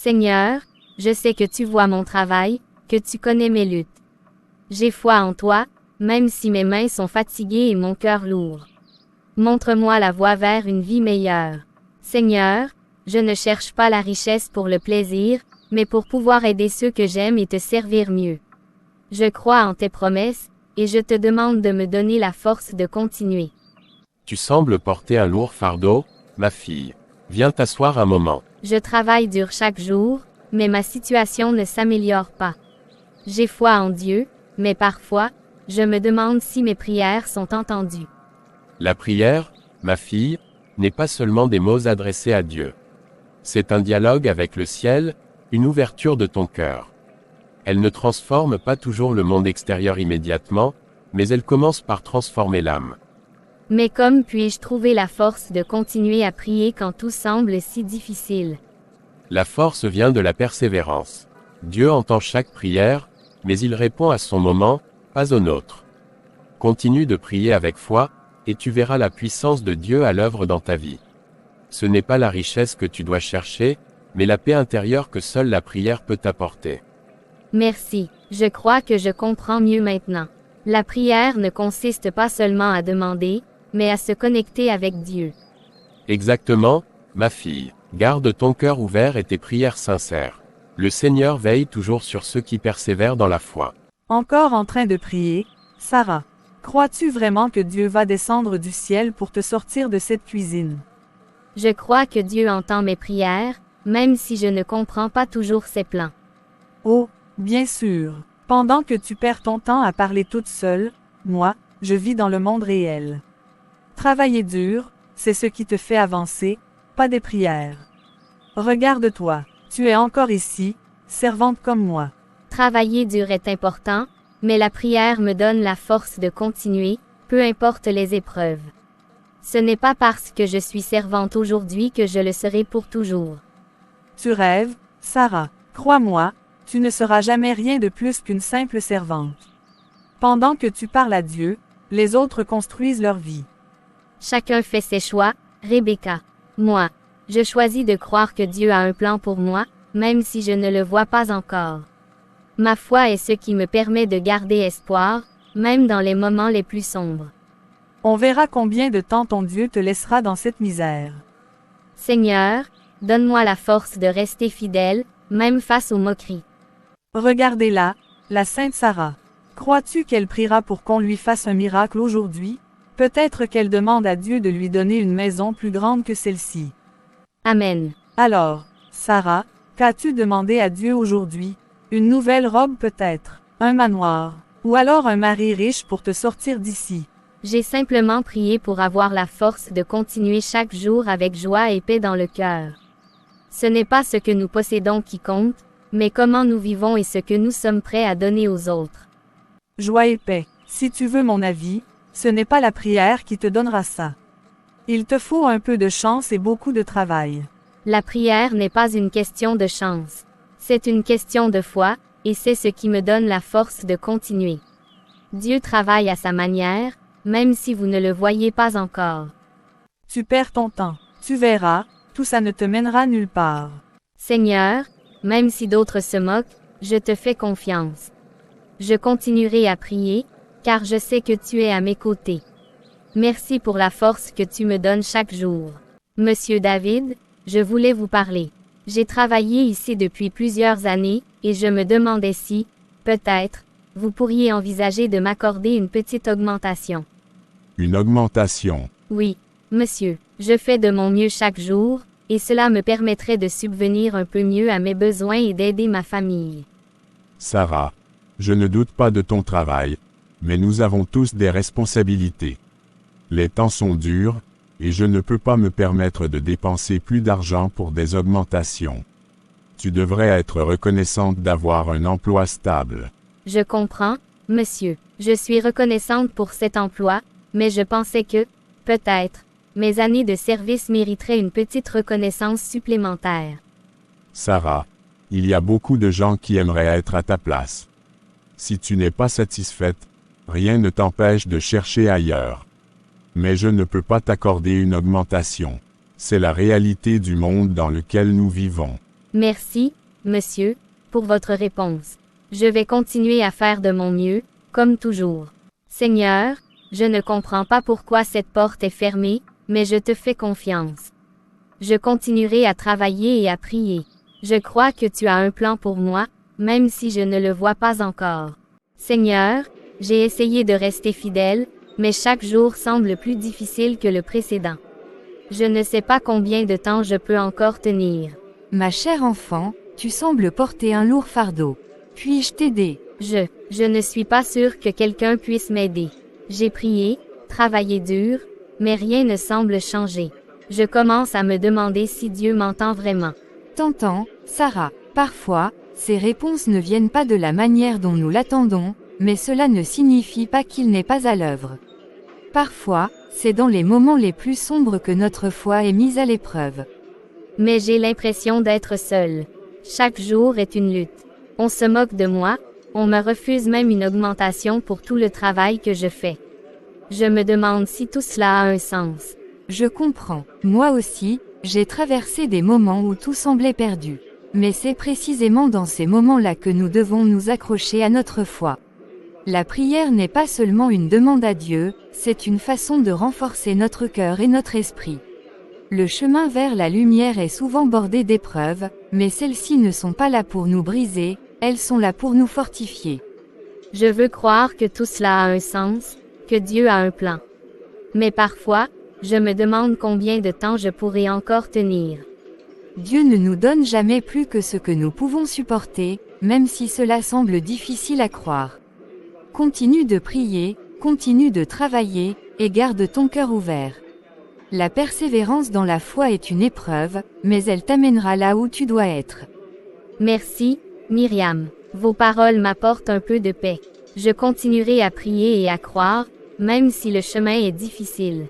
Seigneur, je sais que tu vois mon travail, que tu connais mes luttes. J'ai foi en toi, même si mes mains sont fatiguées et mon cœur lourd. Montre-moi la voie vers une vie meilleure. Seigneur, je ne cherche pas la richesse pour le plaisir, mais pour pouvoir aider ceux que j'aime et te servir mieux. Je crois en tes promesses, et je te demande de me donner la force de continuer. Tu sembles porter un lourd fardeau, ma fille. Viens t'asseoir un moment. Je travaille dur chaque jour, mais ma situation ne s'améliore pas. J'ai foi en Dieu, mais parfois, je me demande si mes prières sont entendues. La prière, ma fille, n'est pas seulement des mots adressés à Dieu. C'est un dialogue avec le ciel, une ouverture de ton cœur. Elle ne transforme pas toujours le monde extérieur immédiatement, mais elle commence par transformer l'âme. Mais comme puis-je trouver la force de continuer à prier quand tout semble si difficile? La force vient de la persévérance. Dieu entend chaque prière, mais il répond à son moment, pas au nôtre. Continue de prier avec foi, et tu verras la puissance de Dieu à l'œuvre dans ta vie. Ce n'est pas la richesse que tu dois chercher, mais la paix intérieure que seule la prière peut t'apporter. Merci, je crois que je comprends mieux maintenant. La prière ne consiste pas seulement à demander, mais à se connecter avec Dieu. Exactement, ma fille. Garde ton cœur ouvert et tes prières sincères. Le Seigneur veille toujours sur ceux qui persévèrent dans la foi. Encore en train de prier, Sarah. Crois-tu vraiment que Dieu va descendre du ciel pour te sortir de cette cuisine? Je crois que Dieu entend mes prières, même si je ne comprends pas toujours ses plans. Oh, bien sûr. Pendant que tu perds ton temps à parler toute seule, moi, je vis dans le monde réel. Travailler dur, c'est ce qui te fait avancer, pas des prières. Regarde-toi, tu es encore ici, servante comme moi. Travailler dur est important, mais la prière me donne la force de continuer, peu importe les épreuves. Ce n'est pas parce que je suis servante aujourd'hui que je le serai pour toujours. Tu rêves, Sarah. Crois-moi, tu ne seras jamais rien de plus qu'une simple servante. Pendant que tu parles à Dieu, les autres construisent leur vie. Chacun fait ses choix, Rebecca. Moi, je choisis de croire que Dieu a un plan pour moi, même si je ne le vois pas encore. Ma foi est ce qui me permet de garder espoir, même dans les moments les plus sombres. On verra combien de temps ton Dieu te laissera dans cette misère. Seigneur, donne-moi la force de rester fidèle, même face aux moqueries. Regardez-la, la Sainte Sarah. Crois-tu qu'elle priera pour qu'on lui fasse un miracle aujourd'hui? Peut-être qu'elle demande à Dieu de lui donner une maison plus grande que celle-ci. Amen. Alors, Sarah, qu'as-tu demandé à Dieu aujourd'hui? Une nouvelle robe peut-être, un manoir, ou alors un mari riche pour te sortir d'ici. J'ai simplement prié pour avoir la force de continuer chaque jour avec joie et paix dans le cœur. Ce n'est pas ce que nous possédons qui compte, mais comment nous vivons et ce que nous sommes prêts à donner aux autres. Joie et paix. Si tu veux mon avis, ce n'est pas la prière qui te donnera ça. Il te faut un peu de chance et beaucoup de travail. La prière n'est pas une question de chance. C'est une question de foi, et c'est ce qui me donne la force de continuer. Dieu travaille à sa manière, même si vous ne le voyez pas encore. Tu perds ton temps. Tu verras, tout ça ne te mènera nulle part. Seigneur, même si d'autres se moquent, je te fais confiance. Je continuerai à prier, car je sais que tu es à mes côtés. Merci pour la force que tu me donnes chaque jour. Monsieur David, je voulais vous parler. J'ai travaillé ici depuis plusieurs années, et je me demandais si, peut-être, vous pourriez envisager de m'accorder une petite augmentation. Une augmentation. Oui, monsieur, je fais de mon mieux chaque jour, et cela me permettrait de subvenir un peu mieux à mes besoins et d'aider ma famille. Sarah, je ne doute pas de ton travail, mais nous avons tous des responsabilités. Les temps sont durs, et je ne peux pas me permettre de dépenser plus d'argent pour des augmentations. Tu devrais être reconnaissante d'avoir un emploi stable. Je comprends, monsieur. Je suis reconnaissante pour cet emploi, mais je pensais que, peut-être, mes années de service mériteraient une petite reconnaissance supplémentaire. Sarah, il y a beaucoup de gens qui aimeraient être à ta place. Si tu n'es pas satisfaite, rien ne t'empêche de chercher ailleurs. Mais je ne peux pas t'accorder une augmentation. C'est la réalité du monde dans lequel nous vivons. Merci, monsieur, pour votre réponse. Je vais continuer à faire de mon mieux, comme toujours. Seigneur, je ne comprends pas pourquoi cette porte est fermée, mais je te fais confiance. Je continuerai à travailler et à prier. Je crois que tu as un plan pour moi, même si je ne le vois pas encore. Seigneur, j'ai essayé de rester fidèle, mais chaque jour semble plus difficile que le précédent. Je ne sais pas combien de temps je peux encore tenir. Ma chère enfant, tu sembles porter un lourd fardeau. Puis-je t'aider? Je ne suis pas sûre que quelqu'un puisse m'aider. J'ai prié, travaillé dur, mais rien ne semble changer. Je commence à me demander si Dieu m'entend vraiment. T'entends, Sarah. Parfois, ces réponses ne viennent pas de la manière dont nous l'attendons, mais cela ne signifie pas qu'il n'est pas à l'œuvre. Parfois, c'est dans les moments les plus sombres que notre foi est mise à l'épreuve. Mais j'ai l'impression d'être seule. Chaque jour est une lutte. On se moque de moi, on me refuse même une augmentation pour tout le travail que je fais. Je me demande si tout cela a un sens. Je comprends. Moi aussi, j'ai traversé des moments où tout semblait perdu. Mais c'est précisément dans ces moments-là que nous devons nous accrocher à notre foi. La prière n'est pas seulement une demande à Dieu, c'est une façon de renforcer notre cœur et notre esprit. Le chemin vers la lumière est souvent bordé d'épreuves, mais celles-ci ne sont pas là pour nous briser, elles sont là pour nous fortifier. Je veux croire que tout cela a un sens, que Dieu a un plan. Mais parfois, je me demande combien de temps je pourrai encore tenir. Dieu ne nous donne jamais plus que ce que nous pouvons supporter, même si cela semble difficile à croire. Continue de prier, continue de travailler, et garde ton cœur ouvert. La persévérance dans la foi est une épreuve, mais elle t'amènera là où tu dois être. Merci, Myriam. Vos paroles m'apportent un peu de paix. Je continuerai à prier et à croire, même si le chemin est difficile.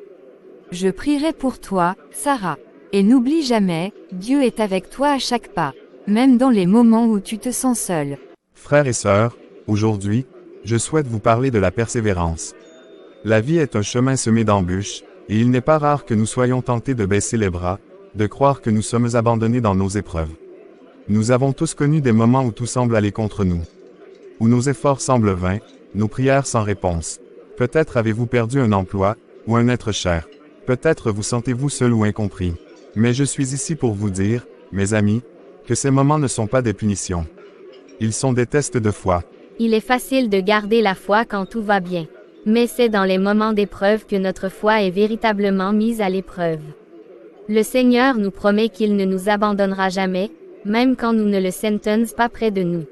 Je prierai pour toi, Sarah. Et n'oublie jamais, Dieu est avec toi à chaque pas, même dans les moments où tu te sens seul. Frères et sœurs, aujourd'hui, je souhaite vous parler de la persévérance. La vie est un chemin semé d'embûches, et il n'est pas rare que nous soyons tentés de baisser les bras, de croire que nous sommes abandonnés dans nos épreuves. Nous avons tous connu des moments où tout semble aller contre nous. Où nos efforts semblent vains, nos prières sans réponse. Peut-être avez-vous perdu un emploi, ou un être cher. Peut-être vous sentez-vous seul ou incompris. Mais je suis ici pour vous dire, mes amis, que ces moments ne sont pas des punitions. Ils sont des tests de foi. Il est facile de garder la foi quand tout va bien. Mais c'est dans les moments d'épreuve que notre foi est véritablement mise à l'épreuve. Le Seigneur nous promet qu'il ne nous abandonnera jamais, même quand nous ne le sentons pas près de nous.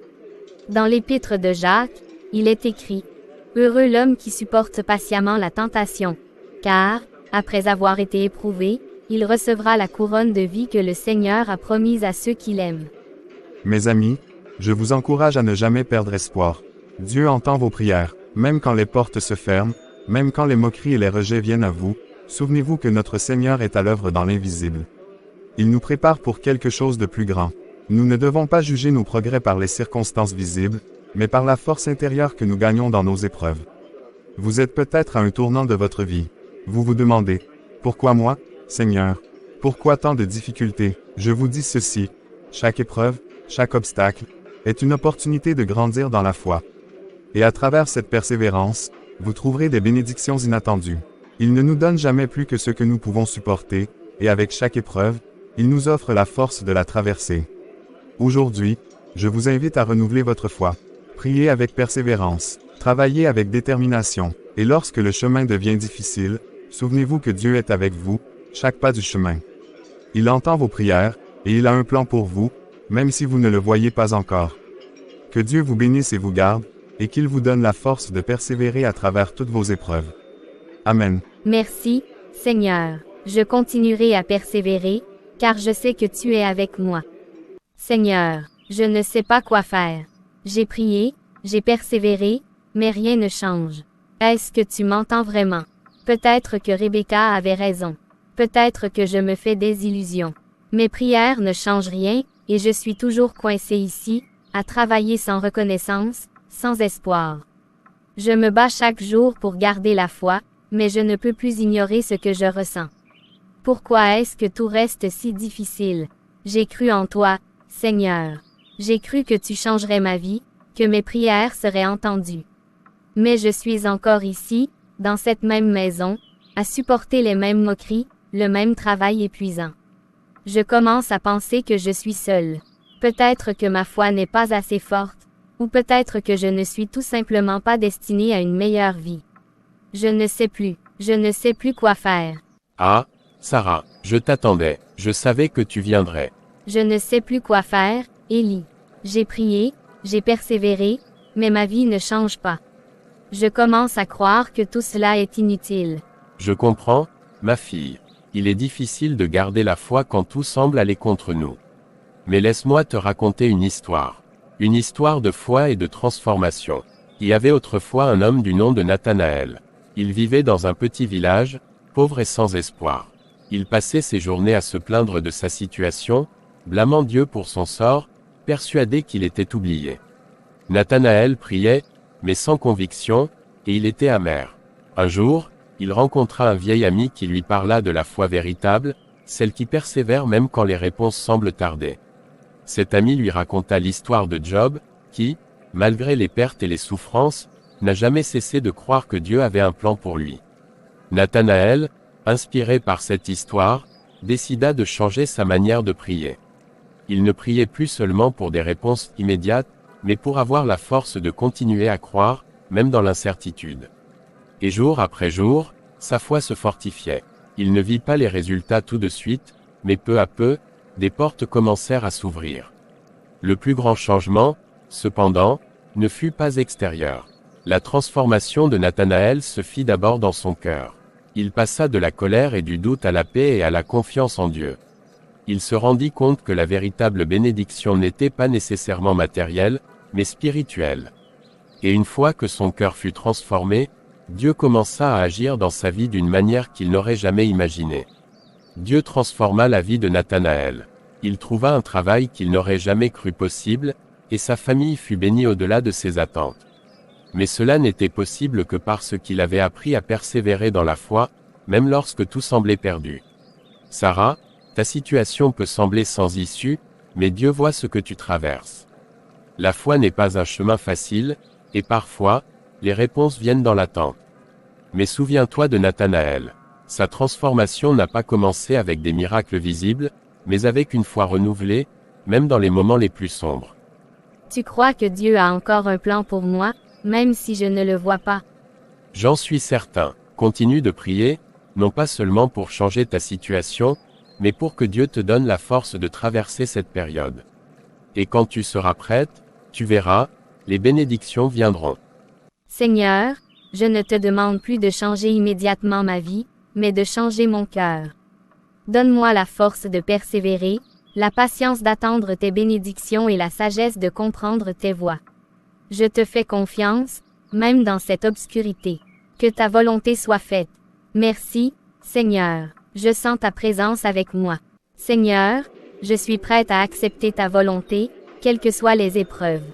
Dans l'épître de Jacques, il est écrit « Heureux l'homme qui supporte patiemment la tentation, car, après avoir été éprouvé, il recevra la couronne de vie que le Seigneur a promise à ceux qui l'aiment. » Mes amis, je vous encourage à ne jamais perdre espoir. Dieu entend vos prières, même quand les portes se ferment, même quand les moqueries et les rejets viennent à vous, souvenez-vous que notre Seigneur est à l'œuvre dans l'invisible. Il nous prépare pour quelque chose de plus grand. Nous ne devons pas juger nos progrès par les circonstances visibles, mais par la force intérieure que nous gagnons dans nos épreuves. Vous êtes peut-être à un tournant de votre vie. Vous vous demandez, pourquoi moi, Seigneur? Pourquoi tant de difficultés? Je vous dis ceci, chaque épreuve, chaque obstacle, est une opportunité de grandir dans la foi. Et à travers cette persévérance, vous trouverez des bénédictions inattendues. Il ne nous donne jamais plus que ce que nous pouvons supporter, et avec chaque épreuve, il nous offre la force de la traverser. Aujourd'hui, je vous invite à renouveler votre foi. Priez avec persévérance, travaillez avec détermination, et lorsque le chemin devient difficile, souvenez-vous que Dieu est avec vous, chaque pas du chemin. Il entend vos prières, et il a un plan pour vous, même si vous ne le voyez pas encore. Que Dieu vous bénisse et vous garde, et qu'il vous donne la force de persévérer à travers toutes vos épreuves. Amen. Merci, Seigneur. Je continuerai à persévérer, car je sais que tu es avec moi. Seigneur, je ne sais pas quoi faire. J'ai prié, j'ai persévéré, mais rien ne change. Est-ce que tu m'entends vraiment? Peut-être que Rebecca avait raison. Peut-être que je me fais des illusions. Mes prières ne changent rien, et je suis toujours coincé ici, à travailler sans reconnaissance, sans espoir. Je me bats chaque jour pour garder la foi, mais je ne peux plus ignorer ce que je ressens. Pourquoi est-ce que tout reste si difficile? J'ai cru en toi, Seigneur. J'ai cru que tu changerais ma vie, que mes prières seraient entendues. Mais je suis encore ici, dans cette même maison, à supporter les mêmes moqueries, le même travail épuisant. Je commence à penser que je suis seule. Peut-être que ma foi n'est pas assez forte, ou peut-être que je ne suis tout simplement pas destinée à une meilleure vie. Je ne sais plus quoi faire. Ah, Sarah, je t'attendais, je savais que tu viendrais. Je ne sais plus quoi faire, Élie. J'ai prié, j'ai persévéré, mais ma vie ne change pas. Je commence à croire que tout cela est inutile. Je comprends, ma fille. Il est difficile de garder la foi quand tout semble aller contre nous. Mais laisse-moi te raconter une histoire. Une histoire de foi et de transformation. Il y avait autrefois un homme du nom de Nathanaël. Il vivait dans un petit village, pauvre et sans espoir. Il passait ses journées à se plaindre de sa situation, blâmant Dieu pour son sort, persuadé qu'il était oublié. Nathanaël priait, mais sans conviction, et il était amer. Un jour, il rencontra un vieil ami qui lui parla de la foi véritable, celle qui persévère même quand les réponses semblent tarder. Cet ami lui raconta l'histoire de Job, qui, malgré les pertes et les souffrances, n'a jamais cessé de croire que Dieu avait un plan pour lui. Nathanaël, inspiré par cette histoire, décida de changer sa manière de prier. Il ne priait plus seulement pour des réponses immédiates, mais pour avoir la force de continuer à croire, même dans l'incertitude. Et jour après jour, sa foi se fortifiait. Il ne vit pas les résultats tout de suite, mais peu à peu, des portes commencèrent à s'ouvrir. Le plus grand changement, cependant, ne fut pas extérieur. La transformation de Nathanaël se fit d'abord dans son cœur. Il passa de la colère et du doute à la paix et à la confiance en Dieu. Il se rendit compte que la véritable bénédiction n'était pas nécessairement matérielle, mais spirituelle. Et une fois que son cœur fut transformé, Dieu commença à agir dans sa vie d'une manière qu'il n'aurait jamais imaginée. Dieu transforma la vie de Nathanaël. Il trouva un travail qu'il n'aurait jamais cru possible, et sa famille fut bénie au-delà de ses attentes. Mais cela n'était possible que parce qu'il avait appris à persévérer dans la foi, même lorsque tout semblait perdu. Sarah, ta situation peut sembler sans issue, mais Dieu voit ce que tu traverses. La foi n'est pas un chemin facile, et parfois, les réponses viennent dans l'attente. Mais souviens-toi de Nathanaël. Sa transformation n'a pas commencé avec des miracles visibles, mais avec une foi renouvelée, même dans les moments les plus sombres. Tu crois que Dieu a encore un plan pour moi, même si je ne le vois pas? J'en suis certain. Continue de prier, non pas seulement pour changer ta situation, mais pour que Dieu te donne la force de traverser cette période. Et quand tu seras prête, tu verras, les bénédictions viendront. Seigneur, je ne te demande plus de changer immédiatement ma vie, mais de changer mon cœur. Donne-moi la force de persévérer, la patience d'attendre tes bénédictions et la sagesse de comprendre tes voies. Je te fais confiance, même dans cette obscurité. Que ta volonté soit faite. Merci, Seigneur. Je sens ta présence avec moi. Seigneur, je suis prête à accepter ta volonté, quelles que soient les épreuves.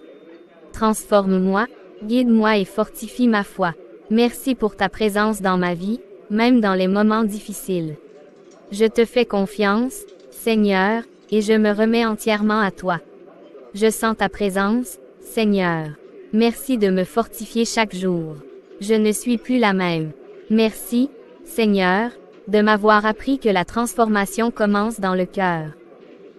Transforme-moi, guide-moi et fortifie ma foi. Merci pour ta présence dans ma vie, même dans les moments difficiles. Je te fais confiance, Seigneur, et je me remets entièrement à toi. Je sens ta présence, Seigneur. Merci de me fortifier chaque jour. Je ne suis plus la même. Merci, Seigneur, de m'avoir appris que la transformation commence dans le cœur.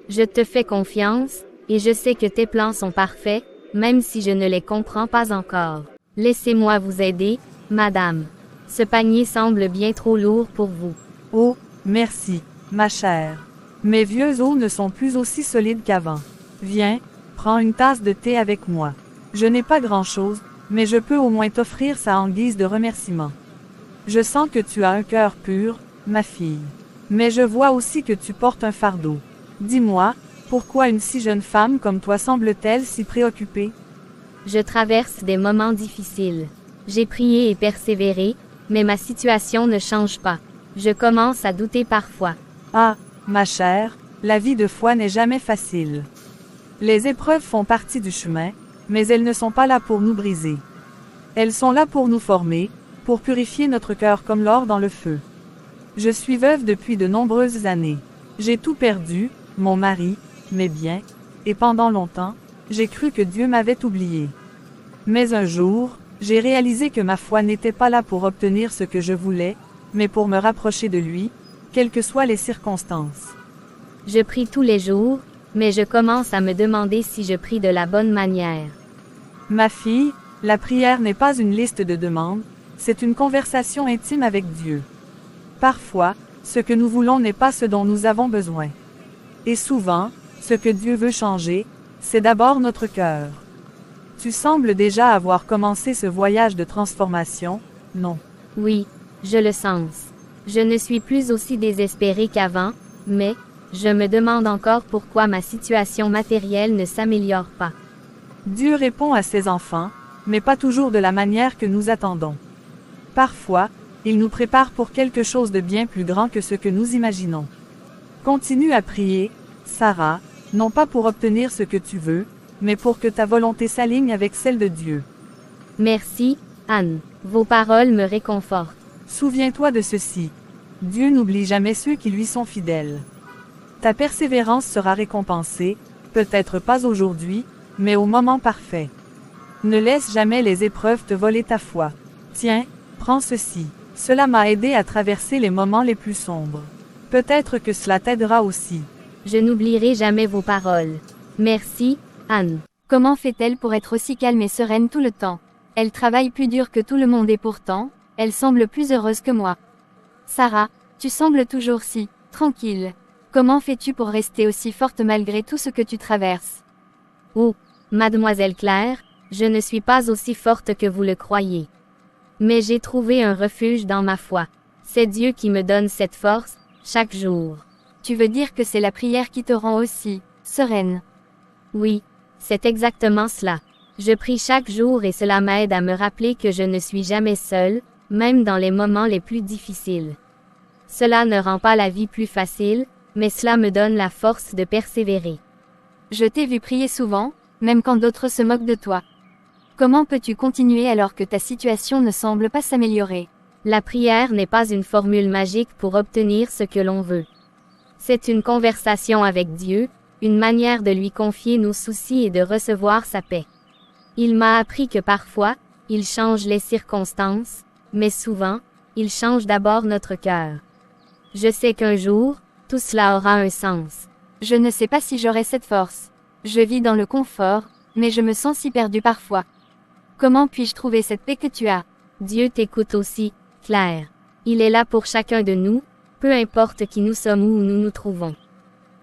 Je te fais confiance, et je sais que tes plans sont parfaits, même si je ne les comprends pas encore. Laissez-moi vous aider, Madame. Ce panier semble bien trop lourd pour vous. Oh, merci, ma chère. Mes vieux os ne sont plus aussi solides qu'avant. Viens, prends une tasse de thé avec moi. Je n'ai pas grand-chose, mais je peux au moins t'offrir ça en guise de remerciement. Je sens que tu as un cœur pur, ma fille. Mais je vois aussi que tu portes un fardeau. Dis-moi, pourquoi une si jeune femme comme toi semble-t-elle si préoccupée? Je traverse des moments difficiles. J'ai prié et persévéré, mais ma situation ne change pas. Je commence à douter parfois. Ah, ma chère, la vie de foi n'est jamais facile. Les épreuves font partie du chemin, mais elles ne sont pas là pour nous briser. Elles sont là pour nous former, pour purifier notre cœur comme l'or dans le feu. Je suis veuve depuis de nombreuses années. J'ai tout perdu, mon mari, mes biens, et pendant longtemps, j'ai cru que Dieu m'avait oublié. Mais un jour, j'ai réalisé que ma foi n'était pas là pour obtenir ce que je voulais, mais pour me rapprocher de lui, quelles que soient les circonstances. Je prie tous les jours, mais je commence à me demander si je prie de la bonne manière. Ma fille, la prière n'est pas une liste de demandes, c'est une conversation intime avec Dieu. Parfois, ce que nous voulons n'est pas ce dont nous avons besoin. Et souvent, ce que Dieu veut changer, c'est d'abord notre cœur. Tu sembles déjà avoir commencé ce voyage de transformation, non? Oui, je le sens. Je ne suis plus aussi désespérée qu'avant, mais, je me demande encore pourquoi ma situation matérielle ne s'améliore pas. Dieu répond à ses enfants, mais pas toujours de la manière que nous attendons. Parfois, il nous prépare pour quelque chose de bien plus grand que ce que nous imaginons. Continue à prier, Sarah, non pas pour obtenir ce que tu veux, mais pour que ta volonté s'aligne avec celle de Dieu. Merci, Anne. Vos paroles me réconfortent. Souviens-toi de ceci. Dieu n'oublie jamais ceux qui lui sont fidèles. Ta persévérance sera récompensée, peut-être pas aujourd'hui, mais au moment parfait. Ne laisse jamais les épreuves te voler ta foi. Tiens, prends ceci. Cela m'a aidé à traverser les moments les plus sombres. Peut-être que cela t'aidera aussi. Je n'oublierai jamais vos paroles. Merci, Anne. Comment fait-elle pour être aussi calme et sereine tout le temps? Elle travaille plus dur que tout le monde et pourtant, elle semble plus heureuse que moi. Sarah, tu sembles toujours si tranquille. Comment fais-tu pour rester aussi forte malgré tout ce que tu traverses? Oh, mademoiselle Claire, je ne suis pas aussi forte que vous le croyez. Mais j'ai trouvé un refuge dans ma foi. C'est Dieu qui me donne cette force, chaque jour. Tu veux dire que c'est la prière qui te rend aussi sereine? Oui, c'est exactement cela. Je prie chaque jour et cela m'aide à me rappeler que je ne suis jamais seule, même dans les moments les plus difficiles. Cela ne rend pas la vie plus facile, mais cela me donne la force de persévérer. Je t'ai vu prier souvent, même quand d'autres se moquent de toi. Comment peux-tu continuer alors que ta situation ne semble pas s'améliorer? La prière n'est pas une formule magique pour obtenir ce que l'on veut. C'est une conversation avec Dieu, une manière de lui confier nos soucis et de recevoir sa paix. Il m'a appris que parfois, il change les circonstances, mais souvent, il change d'abord notre cœur. Je sais qu'un jour, tout cela aura un sens. Je ne sais pas si j'aurai cette force. Je vis dans le confort, mais je me sens si perdue parfois. Comment puis-je trouver cette paix que tu as? Dieu t'écoute aussi, Claire. Il est là pour chacun de nous, peu importe qui nous sommes ou où nous nous trouvons.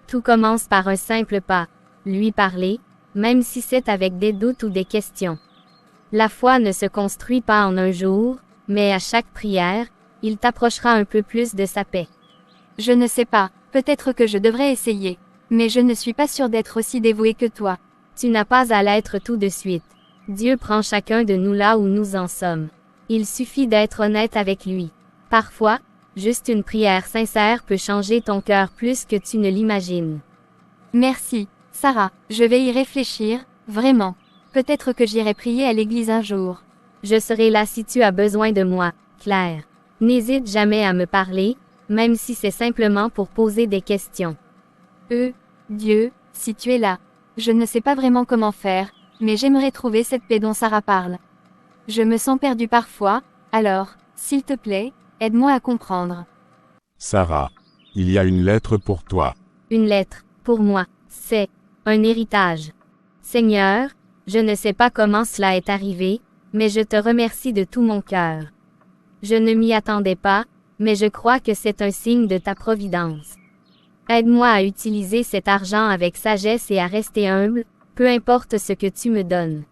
Tout commence par un simple pas, lui parler, même si c'est avec des doutes ou des questions. La foi ne se construit pas en un jour, mais à chaque prière, il t'approchera un peu plus de sa paix. Je ne sais pas, peut-être que je devrais essayer, mais je ne suis pas sûre d'être aussi dévouée que toi. Tu n'as pas à l'être tout de suite. Dieu prend chacun de nous là où nous en sommes. Il suffit d'être honnête avec lui. Parfois, juste une prière sincère peut changer ton cœur plus que tu ne l'imagines. Merci, Sarah, je vais y réfléchir, vraiment. Peut-être que j'irai prier à l'église un jour. Je serai là si tu as besoin de moi, Claire. N'hésite jamais à me parler, même si c'est simplement pour poser des questions. Dieu, si tu es là. Je ne sais pas vraiment comment faire, mais j'aimerais trouver cette paix dont Sarah parle. Je me sens perdue parfois, alors, s'il te plaît, aide-moi à comprendre. Sarah, il y a une lettre pour toi. Une lettre, pour moi, c'est un héritage. Seigneur, je ne sais pas comment cela est arrivé, mais je te remercie de tout mon cœur. Je ne m'y attendais pas, mais je crois que c'est un signe de ta providence. Aide-moi à utiliser cet argent avec sagesse et à rester humble, peu importe ce que tu me donnes.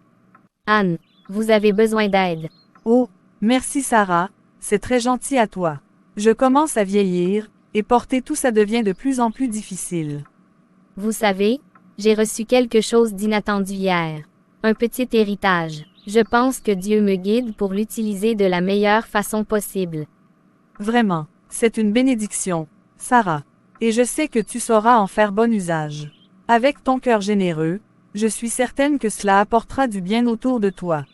Anne, vous avez besoin d'aide. Oh, merci Sarah, c'est très gentil à toi. Je commence à vieillir, et porter tout ça devient de plus en plus difficile. Vous savez, j'ai reçu quelque chose d'inattendu hier. Un petit héritage. Je pense que Dieu me guide pour l'utiliser de la meilleure façon possible. Vraiment, c'est une bénédiction, Sarah. Et je sais que tu sauras en faire bon usage. Avec ton cœur généreux, je suis certaine que cela apportera du bien autour de toi.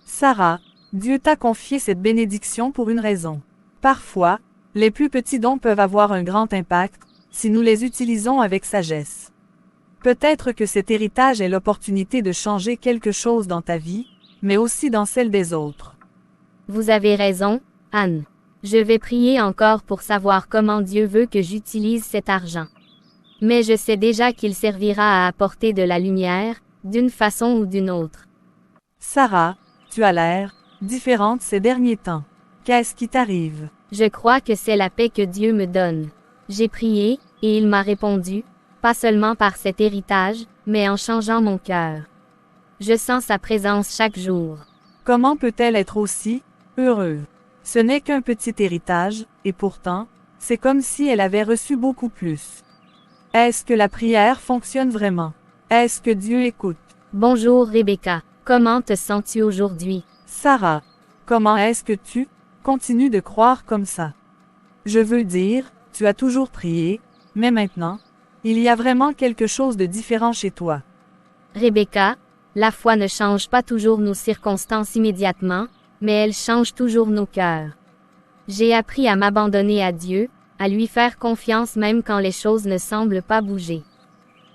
Sarah, Dieu t'a confié cette bénédiction pour une raison. Parfois, les plus petits dons peuvent avoir un grand impact, si nous les utilisons avec sagesse. Peut-être que cet héritage est l'opportunité de changer quelque chose dans ta vie, mais aussi dans celle des autres. Vous avez raison, Anne. Je vais prier encore pour savoir comment Dieu veut que j'utilise cet argent. Mais je sais déjà qu'il servira à apporter de la lumière, d'une façon ou d'une autre. Sarah, tu as l'air différente ces derniers temps. Qu'est-ce qui t'arrive? Je crois que c'est la paix que Dieu me donne. J'ai prié, et il m'a répondu, pas seulement par cet héritage, mais en changeant mon cœur. Je sens sa présence chaque jour. Comment peut-elle être aussi heureuse? Ce n'est qu'un petit héritage, et pourtant, c'est comme si elle avait reçu beaucoup plus. Est-ce que la prière fonctionne vraiment? Est-ce que Dieu écoute? Bonjour Rebecca, comment te sens-tu aujourd'hui? Sarah, comment est-ce que tu continues de croire comme ça? Je veux dire, tu as toujours prié, mais maintenant, il y a vraiment quelque chose de différent chez toi. Rebecca, la foi ne change pas toujours nos circonstances immédiatement, mais elle change toujours nos cœurs. J'ai appris à m'abandonner à Dieu, à lui faire confiance même quand les choses ne semblent pas bouger.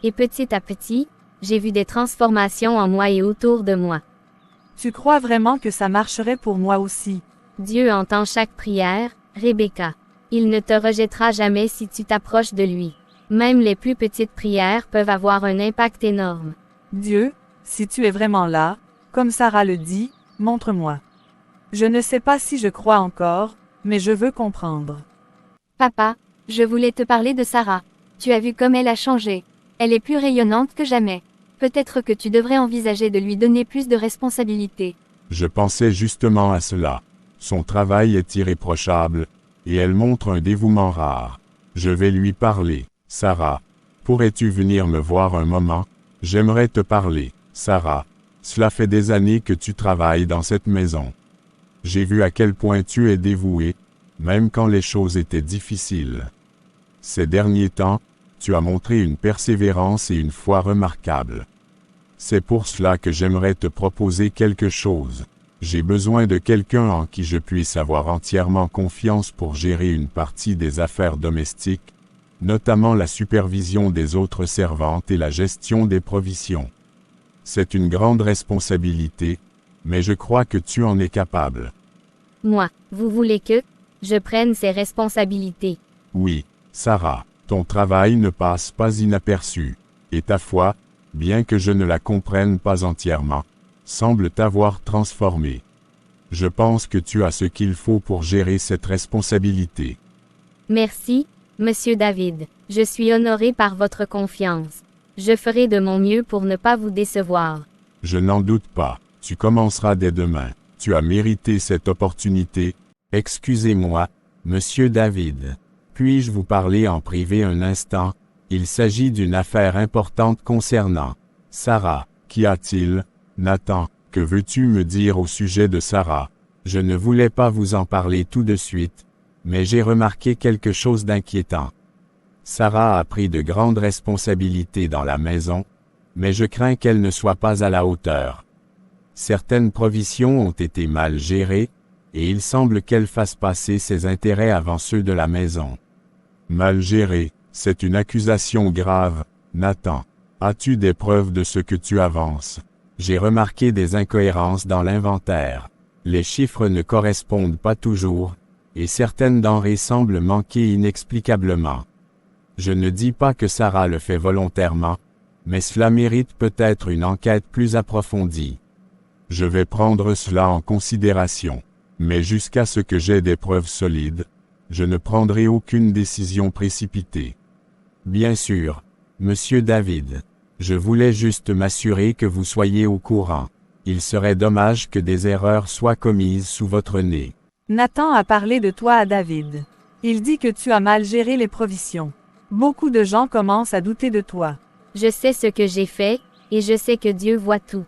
Et petit à petit, j'ai vu des transformations en moi et autour de moi. Tu crois vraiment que ça marcherait pour moi aussi? Dieu entend chaque prière, Rebecca. Il ne te rejettera jamais si tu t'approches de lui. Même les plus petites prières peuvent avoir un impact énorme. Dieu, si tu es vraiment là, comme Sarah le dit, montre-moi. Je ne sais pas si je crois encore, mais je veux comprendre. Papa, je voulais te parler de Sarah. Tu as vu comme elle a changé. Elle est plus rayonnante que jamais. Peut-être que tu devrais envisager de lui donner plus de responsabilités. Je pensais justement à cela. Son travail est irréprochable, et elle montre un dévouement rare. Je vais lui parler. Sarah, pourrais-tu venir me voir un moment? J'aimerais te parler. Sarah, cela fait des années que tu travailles dans cette maison. J'ai vu à quel point tu es dévouée, même quand les choses étaient difficiles. Ces derniers temps, tu as montré une persévérance et une foi remarquables. C'est pour cela que j'aimerais te proposer quelque chose. J'ai besoin de quelqu'un en qui je puisse avoir entièrement confiance pour gérer une partie des affaires domestiques, notamment la supervision des autres servantes et la gestion des provisions. C'est une grande responsabilité, mais je crois que tu en es capable. Moi, vous voulez que je prenne ces responsabilités? Oui, Sarah, ton travail ne passe pas inaperçu, et ta foi, bien que je ne la comprenne pas entièrement, semble t'avoir transformé. Je pense que tu as ce qu'il faut pour gérer cette responsabilité. Merci, Monsieur David. Je suis honoré par votre confiance. Je ferai de mon mieux pour ne pas vous décevoir. Je n'en doute pas. Tu commenceras dès demain. Tu as mérité cette opportunité. Excusez-moi, Monsieur David. Puis-je vous parler en privé un instant? Il s'agit d'une affaire importante concernant Sarah. Qu'y a-t-il? Nathan, que veux-tu me dire au sujet de Sarah? Je ne voulais pas vous en parler tout de suite, mais j'ai remarqué quelque chose d'inquiétant. Sarah a pris de grandes responsabilités dans la maison, mais je crains qu'elle ne soit pas à la hauteur. Certaines provisions ont été mal gérées, et il semble qu'elle fasse passer ses intérêts avant ceux de la maison. Mal géré, c'est une accusation grave, Nathan. As-tu des preuves de ce que tu avances? J'ai remarqué des incohérences dans l'inventaire. Les chiffres ne correspondent pas toujours, et certaines denrées semblent manquer inexplicablement. Je ne dis pas que Sarah le fait volontairement, mais cela mérite peut-être une enquête plus approfondie. Je vais prendre cela en considération, mais jusqu'à ce que j'aie des preuves solides, je ne prendrai aucune décision précipitée. Bien sûr, Monsieur David. Je voulais juste m'assurer que vous soyez au courant. Il serait dommage que des erreurs soient commises sous votre nez. Nathan a parlé de toi à David. Il dit que tu as mal géré les provisions. Beaucoup de gens commencent à douter de toi. Je sais ce que j'ai fait, et je sais que Dieu voit tout.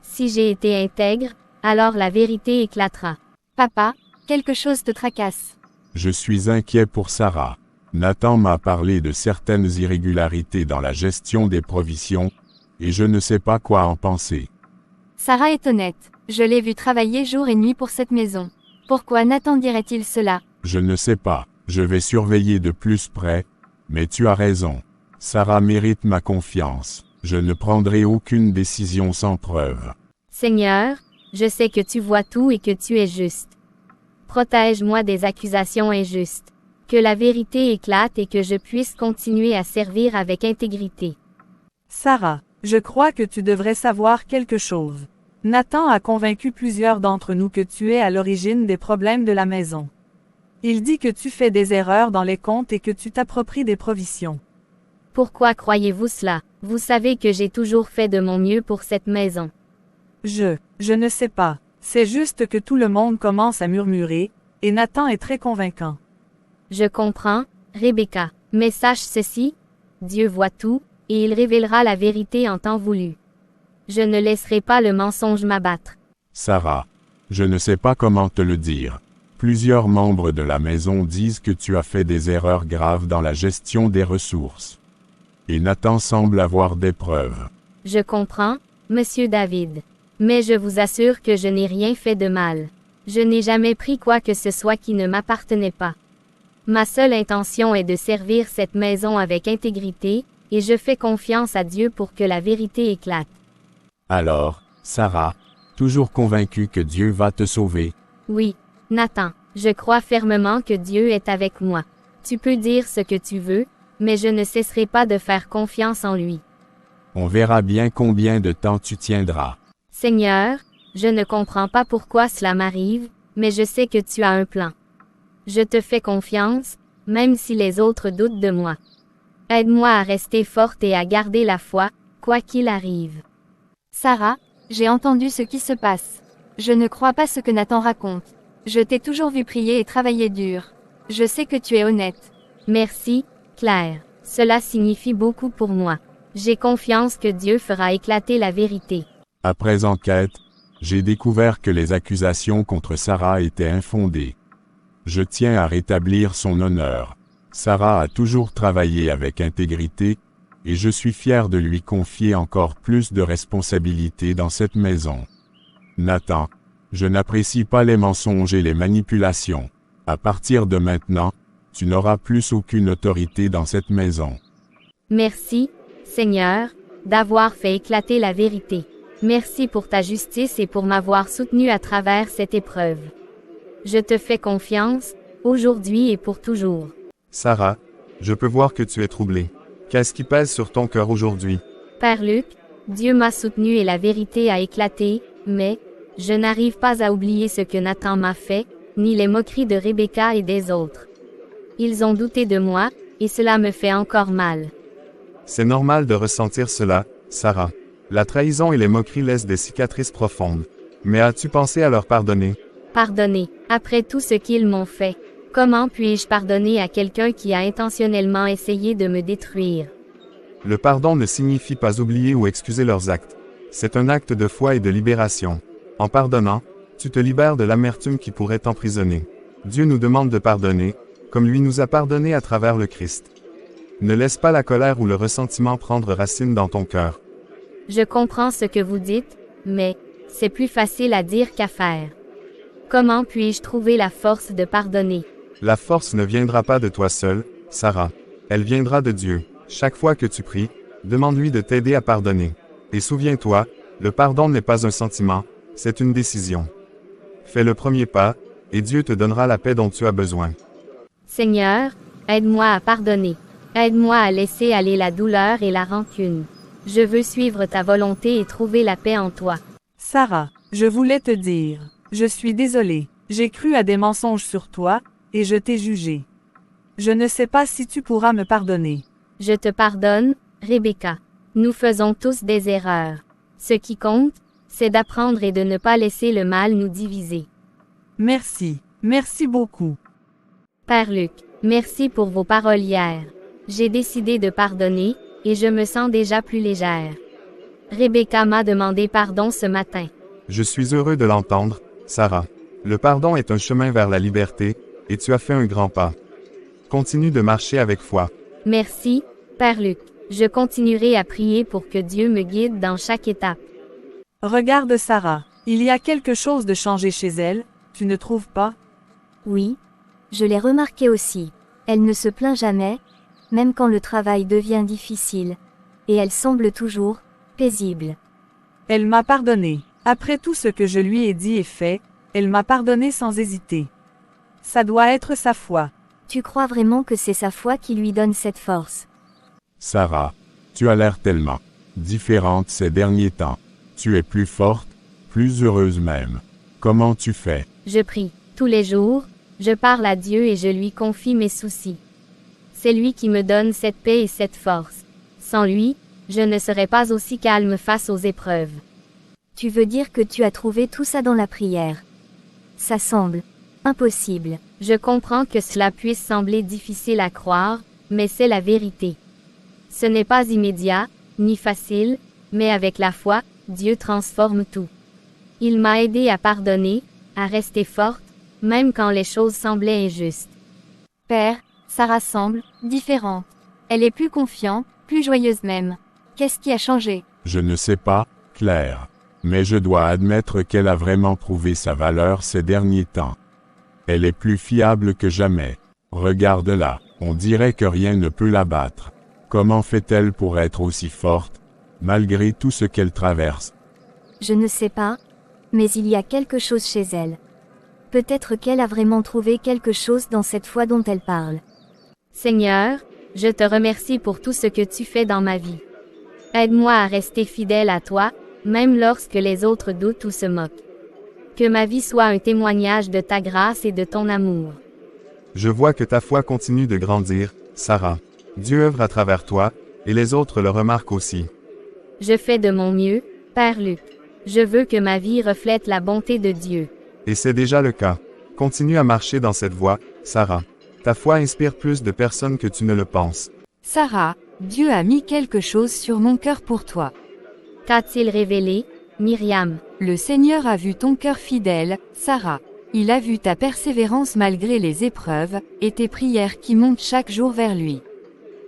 Si j'ai été intègre, alors la vérité éclatera. Papa, quelque chose te tracasse. Je suis inquiet pour Sarah. Nathan m'a parlé de certaines irrégularités dans la gestion des provisions, et je ne sais pas quoi en penser. Sarah est honnête. Je l'ai vue travailler jour et nuit pour cette maison. Pourquoi Nathan dirait-il cela? Je ne sais pas. Je vais surveiller de plus près, mais tu as raison. Sarah mérite ma confiance. Je ne prendrai aucune décision sans preuve. Seigneur, je sais que tu vois tout et que tu es juste. Protège-moi des accusations injustes. Que la vérité éclate et que je puisse continuer à servir avec intégrité. Sarah, je crois que tu devrais savoir quelque chose. Nathan a convaincu plusieurs d'entre nous que tu es à l'origine des problèmes de la maison. Il dit que tu fais des erreurs dans les comptes et que tu t'appropries des provisions. Pourquoi croyez-vous cela? Vous savez que j'ai toujours fait de mon mieux pour cette maison. Je ne sais pas. C'est juste que tout le monde commence à murmurer, et Nathan est très convaincant. Je comprends, Rebecca. Mais sache ceci, Dieu voit tout, et il révélera la vérité en temps voulu. Je ne laisserai pas le mensonge m'abattre. Sarah, je ne sais pas comment te le dire. Plusieurs membres de la maison disent que tu as fait des erreurs graves dans la gestion des ressources. Et Nathan semble avoir des preuves. Je comprends, Monsieur David. Mais je vous assure que je n'ai rien fait de mal. Je n'ai jamais pris quoi que ce soit qui ne m'appartenait pas. Ma seule intention est de servir cette maison avec intégrité, et je fais confiance à Dieu pour que la vérité éclate. Alors, Sarah, toujours convaincue que Dieu va te sauver? Oui, Nathan, je crois fermement que Dieu est avec moi. Tu peux dire ce que tu veux, mais je ne cesserai pas de faire confiance en lui. On verra bien combien de temps tu tiendras. Seigneur, je ne comprends pas pourquoi cela m'arrive, mais je sais que tu as un plan. Je te fais confiance, même si les autres doutent de moi. Aide-moi à rester forte et à garder la foi, quoi qu'il arrive. Sarah, j'ai entendu ce qui se passe. Je ne crois pas ce que Nathan raconte. Je t'ai toujours vu prier et travailler dur. Je sais que tu es honnête. Merci, Claire. Cela signifie beaucoup pour moi. J'ai confiance que Dieu fera éclater la vérité. Après enquête, j'ai découvert que les accusations contre Sarah étaient infondées. Je tiens à rétablir son honneur. Sarah a toujours travaillé avec intégrité, et je suis fier de lui confier encore plus de responsabilités dans cette maison. Nathan, je n'apprécie pas les mensonges et les manipulations. À partir de maintenant, tu n'auras plus aucune autorité dans cette maison. Merci, Seigneur, d'avoir fait éclater la vérité. Merci pour ta justice et pour m'avoir soutenu à travers cette épreuve. Je te fais confiance, aujourd'hui et pour toujours. Sarah, je peux voir que tu es troublée. Qu'est-ce qui pèse sur ton cœur aujourd'hui? Père Luc, Dieu m'a soutenu et la vérité a éclaté, mais je n'arrive pas à oublier ce que Nathan m'a fait, ni les moqueries de Rebecca et des autres. Ils ont douté de moi, et cela me fait encore mal. C'est normal de ressentir cela, Sarah. La trahison et les moqueries laissent des cicatrices profondes. Mais as-tu pensé à leur pardonner? Pardonner, après tout ce qu'ils m'ont fait. Comment puis-je pardonner à quelqu'un qui a intentionnellement essayé de me détruire? Le pardon ne signifie pas oublier ou excuser leurs actes. C'est un acte de foi et de libération. En pardonnant, tu te libères de l'amertume qui pourrait t'emprisonner. Dieu nous demande de pardonner, comme lui nous a pardonné à travers le Christ. Ne laisse pas la colère ou le ressentiment prendre racine dans ton cœur. Je comprends ce que vous dites, mais c'est plus facile à dire qu'à faire. Comment puis-je trouver la force de pardonner? La force ne viendra pas de toi seule, Sarah. Elle viendra de Dieu. Chaque fois que tu pries, demande-lui de t'aider à pardonner. Et souviens-toi, le pardon n'est pas un sentiment, c'est une décision. Fais le premier pas, et Dieu te donnera la paix dont tu as besoin. Seigneur, aide-moi à pardonner. Aide-moi à laisser aller la douleur et la rancune. Je veux suivre ta volonté et trouver la paix en toi. Sarah, je voulais te dire, je suis désolée, j'ai cru à des mensonges sur toi, et je t'ai jugé. Je ne sais pas si tu pourras me pardonner. Je te pardonne, Rebecca. Nous faisons tous des erreurs. Ce qui compte, c'est d'apprendre et de ne pas laisser le mal nous diviser. Merci beaucoup. Père Luc, merci pour vos paroles hier. J'ai décidé de pardonner, et je me sens déjà plus légère. Rebecca m'a demandé pardon ce matin. Je suis heureux de l'entendre, Sarah. Le pardon est un chemin vers la liberté, et tu as fait un grand pas. Continue de marcher avec foi. Merci, Père Luc. Je continuerai à prier pour que Dieu me guide dans chaque étape. Regarde Sarah, il y a quelque chose de changé chez elle, tu ne trouves pas? Oui. Je l'ai remarqué aussi. Elle ne se plaint jamais. même quand le travail devient difficile. Et elle semble toujours paisible. Elle m'a pardonné. Après tout ce que je lui ai dit et fait, elle m'a pardonné sans hésiter. Ça doit être sa foi. Tu crois vraiment que c'est sa foi qui lui donne cette force? Sarah, tu as l'air tellement différente ces derniers temps. Tu es plus forte, plus heureuse même. Comment tu fais? Je prie, tous les jours, je parle à Dieu et je lui confie mes soucis. C'est lui qui me donne cette paix et cette force. Sans lui, je ne serais pas aussi calme face aux épreuves. Tu veux dire que tu as trouvé tout ça dans la prière? Ça semble impossible. Je comprends que cela puisse sembler difficile à croire, mais c'est la vérité. Ce n'est pas immédiat, ni facile, mais avec la foi, Dieu transforme tout. Il m'a aidé à pardonner, à rester forte, même quand les choses semblaient injustes. Père, Sarah semble différente. Elle est plus confiante, plus joyeuse même. Qu'est-ce qui a changé? Je ne sais pas, Claire. Mais je dois admettre qu'elle a vraiment prouvé sa valeur ces derniers temps. Elle est plus fiable que jamais. Regarde-la, on dirait que rien ne peut la battre. Comment fait-elle pour être aussi forte, malgré tout ce qu'elle traverse? Je ne sais pas, mais il y a quelque chose chez elle. Peut-être qu'elle a vraiment trouvé quelque chose dans cette foi dont elle parle. Seigneur, je te remercie pour tout ce que tu fais dans ma vie. Aide-moi à rester fidèle à toi, même lorsque les autres doutent ou se moquent. Que ma vie soit un témoignage de ta grâce et de ton amour. Je vois que ta foi continue de grandir, Sarah. Dieu œuvre à travers toi, et les autres le remarquent aussi. Je fais de mon mieux, Père Luc. Je veux que ma vie reflète la bonté de Dieu. Et c'est déjà le cas. Continue à marcher dans cette voie, Sarah. Ta foi inspire plus de personnes que tu ne le penses. Sarah, Dieu a mis quelque chose sur mon cœur pour toi. Qu'a-t-il révélé, Myriam? Le Seigneur a vu ton cœur fidèle, Sarah. Il a vu ta persévérance malgré les épreuves, et tes prières qui montent chaque jour vers lui.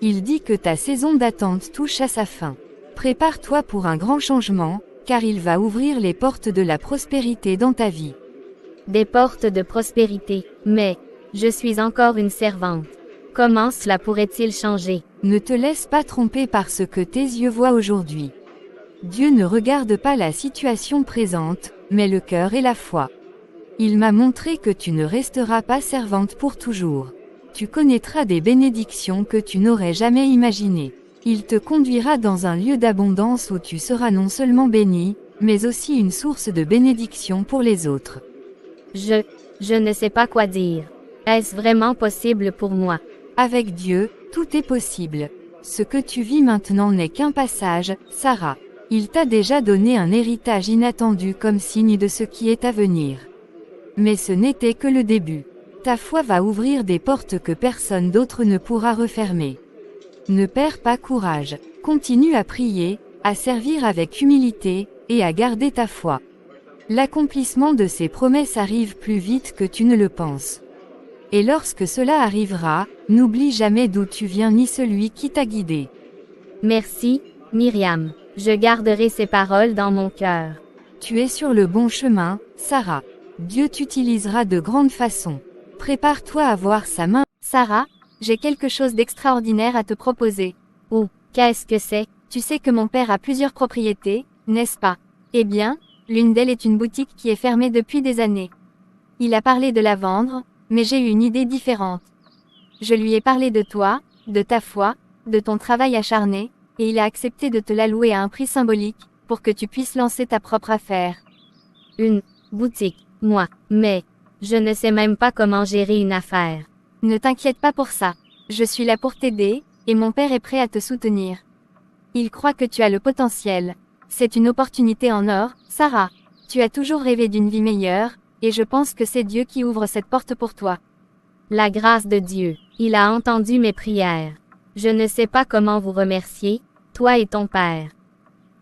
Il dit que ta saison d'attente touche à sa fin. Prépare-toi pour un grand changement, car il va ouvrir les portes de la prospérité dans ta vie. Des portes de prospérité, mais je suis encore une servante. Comment cela pourrait-il changer? Ne te laisse pas tromper par ce que tes yeux voient aujourd'hui. Dieu ne regarde pas la situation présente, mais le cœur et la foi. Il m'a montré que tu ne resteras pas servante pour toujours. Tu connaîtras des bénédictions que tu n'aurais jamais imaginées. Il te conduira dans un lieu d'abondance où tu seras non seulement béni, mais aussi une source de bénédiction pour les autres. Je ne sais pas quoi dire. Est-ce vraiment possible pour moi? Avec Dieu, tout est possible. Ce que tu vis maintenant n'est qu'un passage, Sarah. Il t'a déjà donné un héritage inattendu comme signe de ce qui est à venir. Mais ce n'était que le début. Ta foi va ouvrir des portes que personne d'autre ne pourra refermer. Ne perds pas courage. Continue à prier, à servir avec humilité, et à garder ta foi. L'accomplissement de ces promesses arrive plus vite que tu ne le penses. Et lorsque cela arrivera, n'oublie jamais d'où tu viens ni celui qui t'a guidé. Merci, Myriam. Je garderai ces paroles dans mon cœur. Tu es sur le bon chemin, Sarah. Dieu t'utilisera de grandes façons. Prépare-toi à voir sa main. Sarah, j'ai quelque chose d'extraordinaire à te proposer. Oh, qu'est-ce que c'est? Tu sais que mon père a plusieurs propriétés, n'est-ce pas? Eh bien, l'une d'elles est une boutique qui est fermée depuis des années. Il a parlé de la vendre, mais j'ai eu une idée différente. Je lui ai parlé de toi, de ta foi, de ton travail acharné, et il a accepté de te la louer à un prix symbolique, pour que tu puisses lancer ta propre affaire. Une boutique, moi, mais je ne sais même pas comment gérer une affaire. Ne t'inquiète pas pour ça. Je suis là pour t'aider, et mon père est prêt à te soutenir. Il croit que tu as le potentiel. C'est une opportunité en or, Sarah. Tu as toujours rêvé d'une vie meilleure, et je pense que c'est Dieu qui ouvre cette porte pour toi. La grâce de Dieu, il a entendu mes prières. Je ne sais pas comment vous remercier, toi et ton père.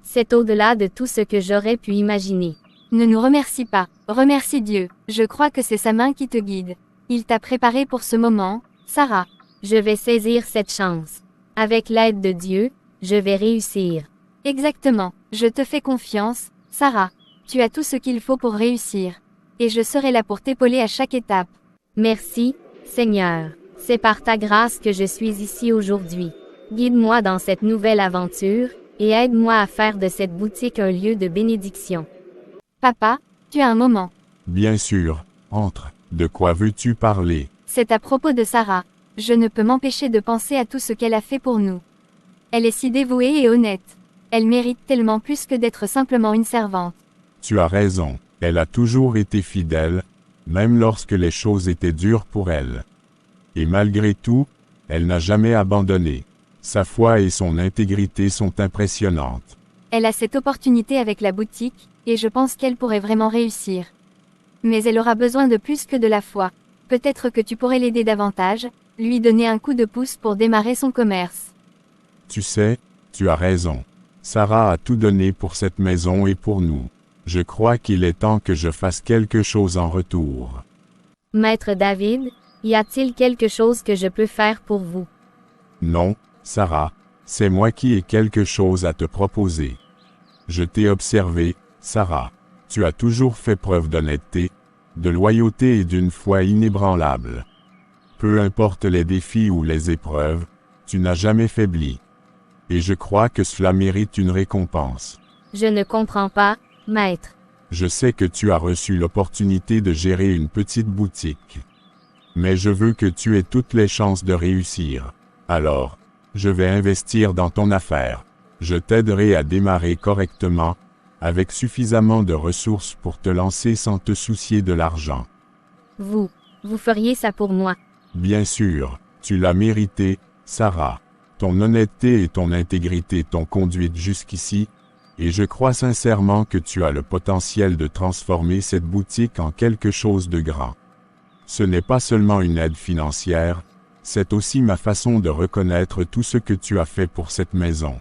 C'est au-delà de tout ce que j'aurais pu imaginer. Ne nous remercie pas, remercie Dieu. Je crois que c'est sa main qui te guide. Il t'a préparé pour ce moment, Sarah. Je vais saisir cette chance. Avec l'aide de Dieu, je vais réussir. Exactement, je te fais confiance, Sarah. Tu as tout ce qu'il faut pour réussir. Et je serai là pour t'épauler à chaque étape. Merci, Seigneur. C'est par ta grâce que je suis ici aujourd'hui. Guide-moi dans cette nouvelle aventure, et aide-moi à faire de cette boutique un lieu de bénédiction. Papa, tu as un moment. Bien sûr, entre. De quoi veux-tu parler? C'est à propos de Sarah. Je ne peux m'empêcher de penser à tout ce qu'elle a fait pour nous. Elle est si dévouée et honnête. Elle mérite tellement plus que d'être simplement une servante. Tu as raison, elle a toujours été fidèle, même lorsque les choses étaient dures pour elle. Et malgré tout, elle n'a jamais abandonné. Sa foi et son intégrité sont impressionnantes. Elle a cette opportunité avec la boutique, et je pense qu'elle pourrait vraiment réussir. Mais elle aura besoin de plus que de la foi. Peut-être que tu pourrais l'aider davantage, lui donner un coup de pouce pour démarrer son commerce. Tu sais, tu as raison. Sarah a tout donné pour cette maison et pour nous. Je crois qu'il est temps que je fasse quelque chose en retour. Maître David, y a-t-il quelque chose que je peux faire pour vous? Non, Sarah, c'est moi qui ai quelque chose à te proposer. Je t'ai observé, Sarah. Tu as toujours fait preuve d'honnêteté, de loyauté et d'une foi inébranlable. Peu importe les défis ou les épreuves, tu n'as jamais faibli. Et je crois que cela mérite une récompense. Je ne comprends pas, maître. Je sais que tu as reçu l'opportunité de gérer une petite boutique. Mais je veux que tu aies toutes les chances de réussir. Alors, je vais investir dans ton affaire. Je t'aiderai à démarrer correctement, avec suffisamment de ressources pour te lancer sans te soucier de l'argent. Vous feriez ça pour moi. Bien sûr, tu l'as mérité, Sarah. Ton honnêteté et ton intégrité t'ont conduite jusqu'ici, et je crois sincèrement que tu as le potentiel de transformer cette boutique en quelque chose de grand. Ce n'est pas seulement une aide financière, c'est aussi ma façon de reconnaître tout ce que tu as fait pour cette maison.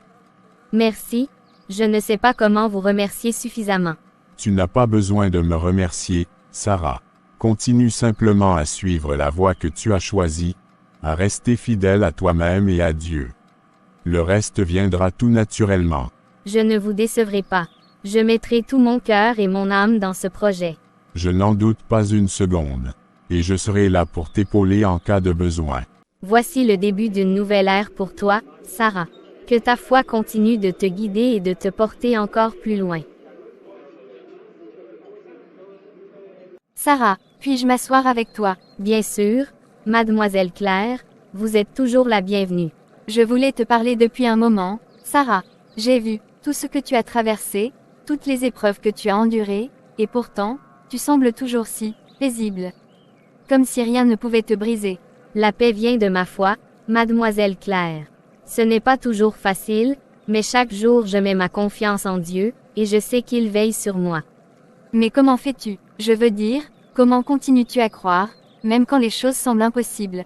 Merci, je ne sais pas comment vous remercier suffisamment. Tu n'as pas besoin de me remercier, Sarah. Continue simplement à suivre la voie que tu as choisie, à rester fidèle à toi-même et à Dieu. Le reste viendra tout naturellement. Je ne vous décevrai pas. Je mettrai tout mon cœur et mon âme dans ce projet. Je n'en doute pas une seconde. Et je serai là pour t'épauler en cas de besoin. Voici le début d'une nouvelle ère pour toi, Sarah. Que ta foi continue de te guider et de te porter encore plus loin. Sarah, puis-je m'asseoir avec toi? Bien sûr, Mademoiselle Claire, vous êtes toujours la bienvenue. Je voulais te parler depuis un moment, Sarah. J'ai vu tout ce que tu as traversé, toutes les épreuves que tu as endurées, et pourtant, tu sembles toujours si paisible. Comme si rien ne pouvait te briser. La paix vient de ma foi, Mademoiselle Claire. Ce n'est pas toujours facile, mais chaque jour je mets ma confiance en Dieu, et je sais qu'il veille sur moi. Mais comment fais-tu? Je veux dire, comment continues-tu à croire, même quand les choses semblent impossibles?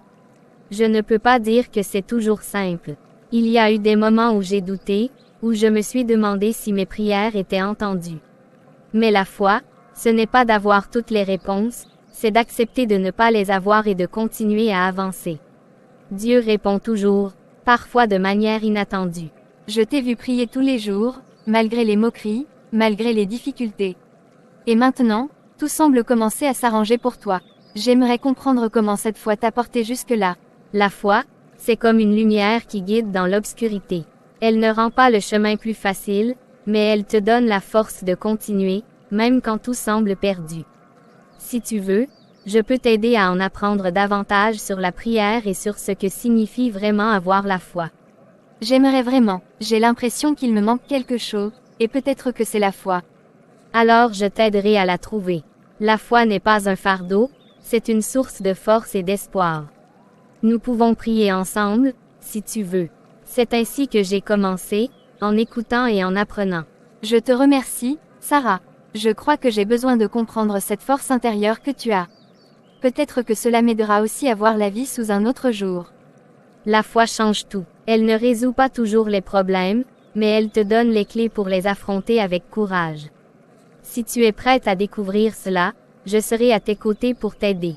Je ne peux pas dire que c'est toujours simple. Il y a eu des moments où j'ai douté, où je me suis demandé si mes prières étaient entendues. Mais la foi, ce n'est pas d'avoir toutes les réponses, c'est d'accepter de ne pas les avoir et de continuer à avancer. Dieu répond toujours, parfois de manière inattendue. Je t'ai vu prier tous les jours, malgré les moqueries, malgré les difficultés. Et maintenant, tout semble commencer à s'arranger pour toi. J'aimerais comprendre comment cette foi t'a porté jusque-là. La foi, c'est comme une lumière qui guide dans l'obscurité. Elle ne rend pas le chemin plus facile, mais elle te donne la force de continuer, même quand tout semble perdu. Si tu veux, je peux t'aider à en apprendre davantage sur la prière et sur ce que signifie vraiment avoir la foi. J'aimerais vraiment, j'ai l'impression qu'il me manque quelque chose, et peut-être que c'est la foi. Alors je t'aiderai à la trouver. La foi n'est pas un fardeau, c'est une source de force et d'espoir. Nous pouvons prier ensemble, si tu veux. C'est ainsi que j'ai commencé, en écoutant et en apprenant. Je te remercie, Sarah. Je crois que j'ai besoin de comprendre cette force intérieure que tu as. Peut-être que cela m'aidera aussi à voir la vie sous un autre jour. La foi change tout. Elle ne résout pas toujours les problèmes, mais elle te donne les clés pour les affronter avec courage. Si tu es prête à découvrir cela, je serai à tes côtés pour t'aider.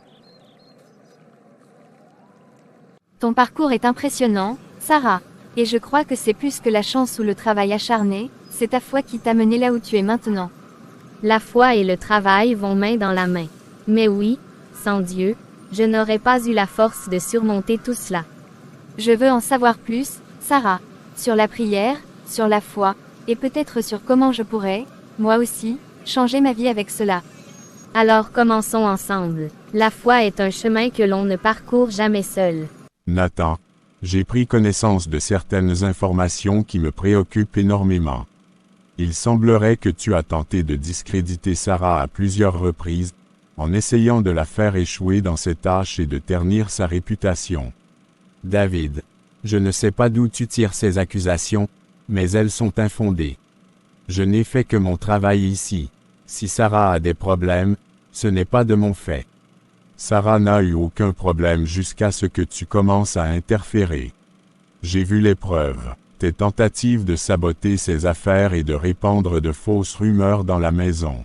Ton parcours est impressionnant, Sarah. Et je crois que c'est plus que la chance ou le travail acharné, c'est ta foi qui t'a mené là où tu es maintenant. La foi et le travail vont main dans la main. Mais oui, sans Dieu, Je n'aurais pas eu la force de surmonter tout cela. Je veux en savoir plus, Sarah. Sur la prière, sur la foi, et peut-être sur comment je pourrais, moi aussi, changer ma vie avec cela. Alors commençons ensemble. La foi est un chemin que l'on ne parcourt jamais seul. Nathan, j'ai pris connaissance de certaines informations qui me préoccupent énormément. Il semblerait que tu as tenté de discréditer Sarah à plusieurs reprises, en essayant de la faire échouer dans ses tâches et de ternir sa réputation. David, je ne sais pas d'où tu tires ces accusations, mais elles sont infondées. Je n'ai fait que mon travail ici. Si Sarah a des problèmes, ce n'est pas de mon fait. Sarah n'a eu aucun problème jusqu'à ce que tu commences à interférer. J'ai vu les preuves, tes tentatives de saboter ses affaires et de répandre de fausses rumeurs dans la maison.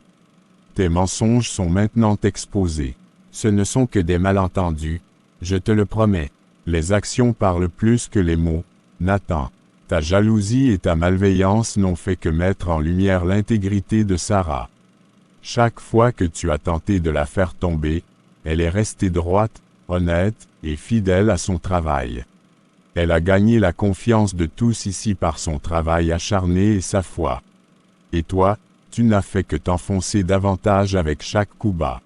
Tes mensonges sont maintenant exposés. Ce ne sont que des malentendus, je te le promets. Les actions parlent plus que les mots, Nathan. Ta jalousie et ta malveillance n'ont fait que mettre en lumière l'intégrité de Sarah. Chaque fois que tu as tenté de la faire tomber, elle est restée droite, honnête et fidèle à son travail. Elle a gagné la confiance de tous ici par son travail acharné et sa foi. Et toi, tu n'as fait que t'enfoncer davantage avec chaque coup bas.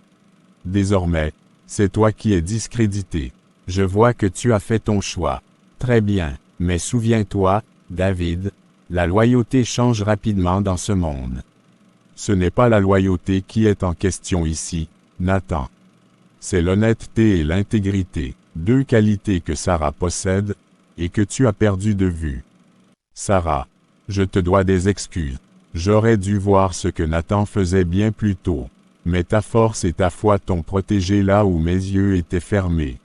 Désormais, c'est toi qui es discrédité. Je vois que tu as fait ton choix. Très bien, mais souviens-toi, David, la loyauté change rapidement dans ce monde. Ce n'est pas la loyauté qui est en question ici, Nathan. C'est l'honnêteté et l'intégrité, deux qualités que Sarah possède, et que tu as perdu de vue. Sarah, je te dois des excuses. J'aurais dû voir ce que Nathan faisait bien plus tôt. Mais ta force et ta foi t'ont protégé là où mes yeux étaient fermés.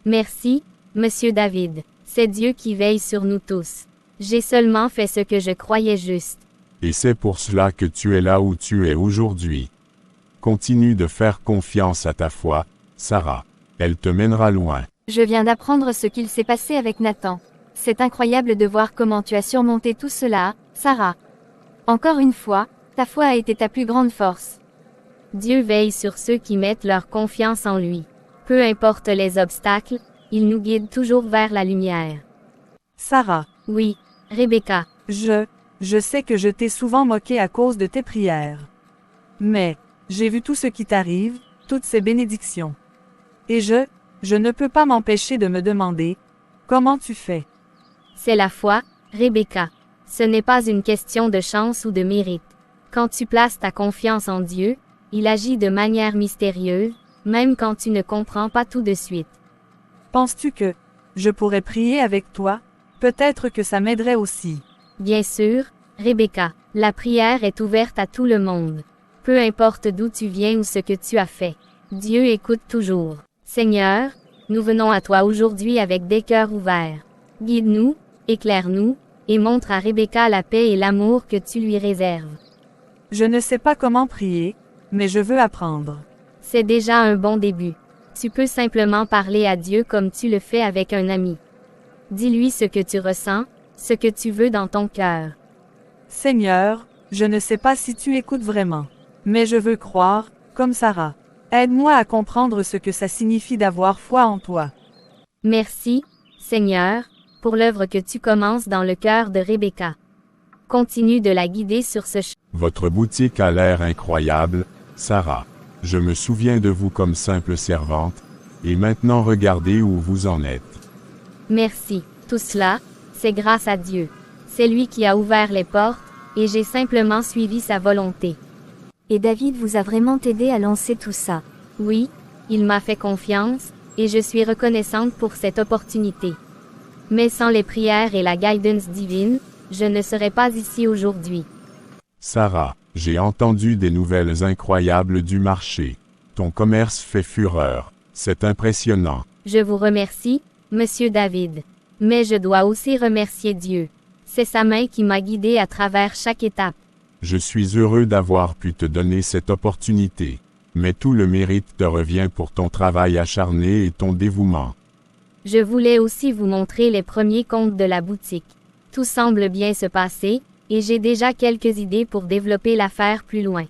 Merci, Monsieur David. C'est Dieu qui veille sur nous tous. J'ai seulement fait ce que je croyais juste. Et c'est pour cela que tu es là où tu es aujourd'hui. Continue de faire confiance à ta foi, Sarah. Elle te mènera loin. Je viens d'apprendre ce qu'il s'est passé avec Nathan. C'est incroyable de voir comment tu as surmonté tout cela, Sarah. Encore une fois, ta foi a été ta plus grande force. Dieu veille sur ceux qui mettent leur confiance en lui. Peu importe les obstacles, il nous guide toujours vers la lumière. Sarah. Oui, Rebecca. Je sais que je t'ai souvent moqué à cause de tes prières. Mais, j'ai vu tout ce qui t'arrive, toutes ces bénédictions. Et je ne peux pas m'empêcher de me demander, comment tu fais? C'est la foi, Rebecca. Ce n'est pas une question de chance ou de mérite. Quand tu places ta confiance en Dieu, il agit de manière mystérieuse, même quand tu ne comprends pas tout de suite. Penses-tu que je pourrais prier avec toi? Peut-être que ça m'aiderait aussi. Bien sûr, Rebecca, la prière est ouverte à tout le monde. Peu importe d'où tu viens ou ce que tu as fait. Dieu écoute toujours. Seigneur, nous venons à toi aujourd'hui avec des cœurs ouverts. Guide-nous, éclaire-nous, et montre à Rebecca la paix et l'amour que tu lui réserves. Je ne sais pas comment prier, mais je veux apprendre. C'est déjà un bon début. Tu peux simplement parler à Dieu comme tu le fais avec un ami. Dis-lui ce que tu ressens, ce que tu veux dans ton cœur. Seigneur, je ne sais pas si tu écoutes vraiment. Mais je veux croire, comme Sarah. Aide-moi à comprendre ce que ça signifie d'avoir foi en toi. Merci, Seigneur, pour l'œuvre que tu commences dans le cœur de Rebecca. Continue de la guider sur ce chemin. Votre boutique a l'air incroyable, Sarah. Je me souviens de vous comme simple servante, et maintenant regardez où vous en êtes. Merci. Tout cela, c'est grâce à Dieu. C'est lui qui a ouvert les portes, et j'ai simplement suivi sa volonté. Et David vous a vraiment aidé à lancer tout ça. Oui, il m'a fait confiance, et je suis reconnaissante pour cette opportunité. Mais sans les prières et la guidance divine, je ne serais pas ici aujourd'hui. Sarah, j'ai entendu des nouvelles incroyables du marché. Ton commerce fait fureur. C'est impressionnant. Je vous remercie, Monsieur David. Mais je dois aussi remercier Dieu. C'est sa main qui m'a guidée à travers chaque étape. Je suis heureux d'avoir pu te donner cette opportunité. Mais tout le mérite te revient pour ton travail acharné et ton dévouement. Je voulais aussi vous montrer les premiers comptes de la boutique. Tout semble bien se passer, et j'ai déjà quelques idées pour développer l'affaire plus loin.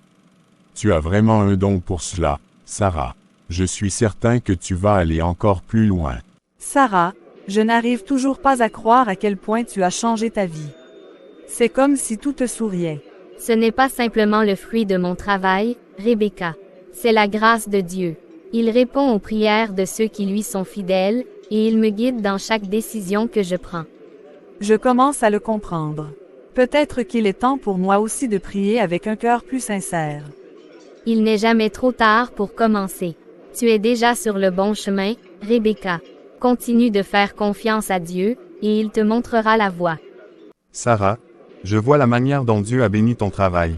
Tu as vraiment un don pour cela, Sarah. Je suis certain que tu vas aller encore plus loin. Sarah, je n'arrive toujours pas à croire à quel point tu as changé ta vie. C'est comme si tout te souriait. Ce n'est pas simplement le fruit de mon travail, Rebecca. C'est la grâce de Dieu. Il répond aux prières de ceux qui lui sont fidèles, et il me guide dans chaque décision que je prends. Je commence à le comprendre. Peut-être qu'il est temps pour moi aussi de prier avec un cœur plus sincère. Il n'est jamais trop tard pour commencer. Tu es déjà sur le bon chemin, Rebecca. Continue de faire confiance à Dieu, et il te montrera la voie. Sarah, je vois la manière dont Dieu a béni ton travail.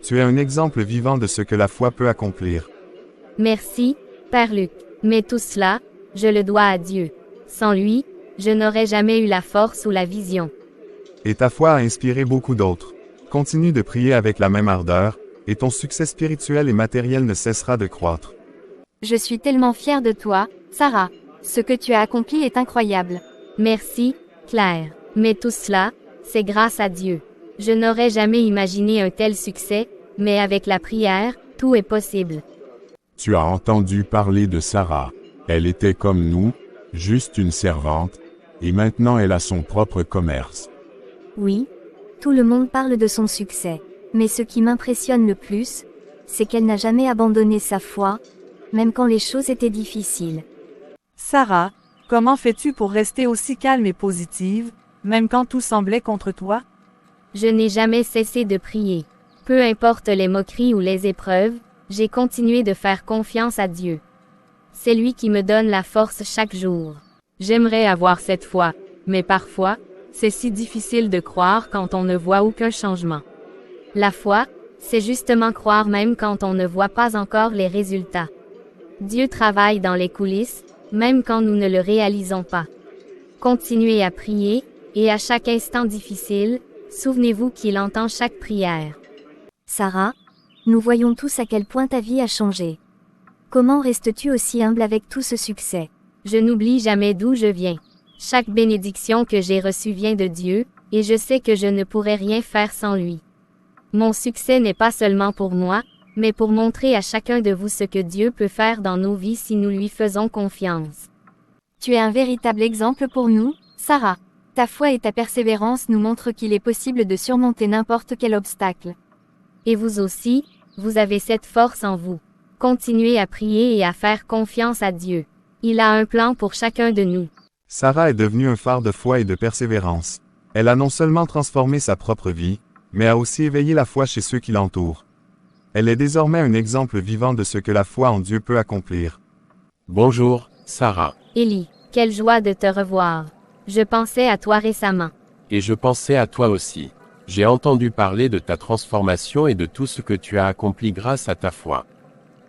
Tu es un exemple vivant de ce que la foi peut accomplir. Merci, Père Luc. Mais tout cela, je le dois à Dieu. Sans lui, je n'aurais jamais eu la force ou la vision. Et ta foi a inspiré beaucoup d'autres. Continue de prier avec la même ardeur, et ton succès spirituel et matériel ne cessera de croître. Je suis tellement fière de toi, Sarah. Ce que tu as accompli est incroyable. Merci, Claire. Mais tout cela, c'est grâce à Dieu. Je n'aurais jamais imaginé un tel succès, mais avec la prière, tout est possible. Tu as entendu parler de Sarah. Elle était comme nous, juste une servante, et maintenant elle a son propre commerce. Oui, tout le monde parle de son succès. Mais ce qui m'impressionne le plus, c'est qu'elle n'a jamais abandonné sa foi, même quand les choses étaient difficiles. Sarah, comment fais-tu pour rester aussi calme et positive, même quand tout semblait contre toi? Je n'ai jamais cessé de prier. Peu importe les moqueries ou les épreuves, j'ai continué de faire confiance à Dieu. C'est lui qui me donne la force chaque jour. J'aimerais avoir cette foi, mais parfois, c'est si difficile de croire quand on ne voit aucun changement. La foi, c'est justement croire même quand on ne voit pas encore les résultats. Dieu travaille dans les coulisses, même quand nous ne le réalisons pas. Continuez à prier, et à chaque instant difficile, souvenez-vous qu'il entend chaque prière. Sarah, nous voyons tous à quel point ta vie a changé. Comment restes-tu aussi humble avec tout ce succès? Je n'oublie jamais d'où je viens. Chaque bénédiction que j'ai reçue vient de Dieu, et je sais que je ne pourrais rien faire sans lui. Mon succès n'est pas seulement pour moi, mais pour montrer à chacun de vous ce que Dieu peut faire dans nos vies si nous lui faisons confiance. Tu es un véritable exemple pour nous, Sarah. Ta foi et ta persévérance nous montrent qu'il est possible de surmonter n'importe quel obstacle. Et vous aussi, vous avez cette force en vous. Continuez à prier et à faire confiance à Dieu. Il a un plan pour chacun de nous. Sarah est devenue un phare de foi et de persévérance. Elle a non seulement transformé sa propre vie, mais a aussi éveillé la foi chez ceux qui l'entourent. Elle est désormais un exemple vivant de ce que la foi en Dieu peut accomplir. Bonjour, Sarah. Élie, quelle joie de te revoir. Je pensais à toi récemment. Et je pensais à toi aussi. J'ai entendu parler de ta transformation et de tout ce que tu as accompli grâce à ta foi.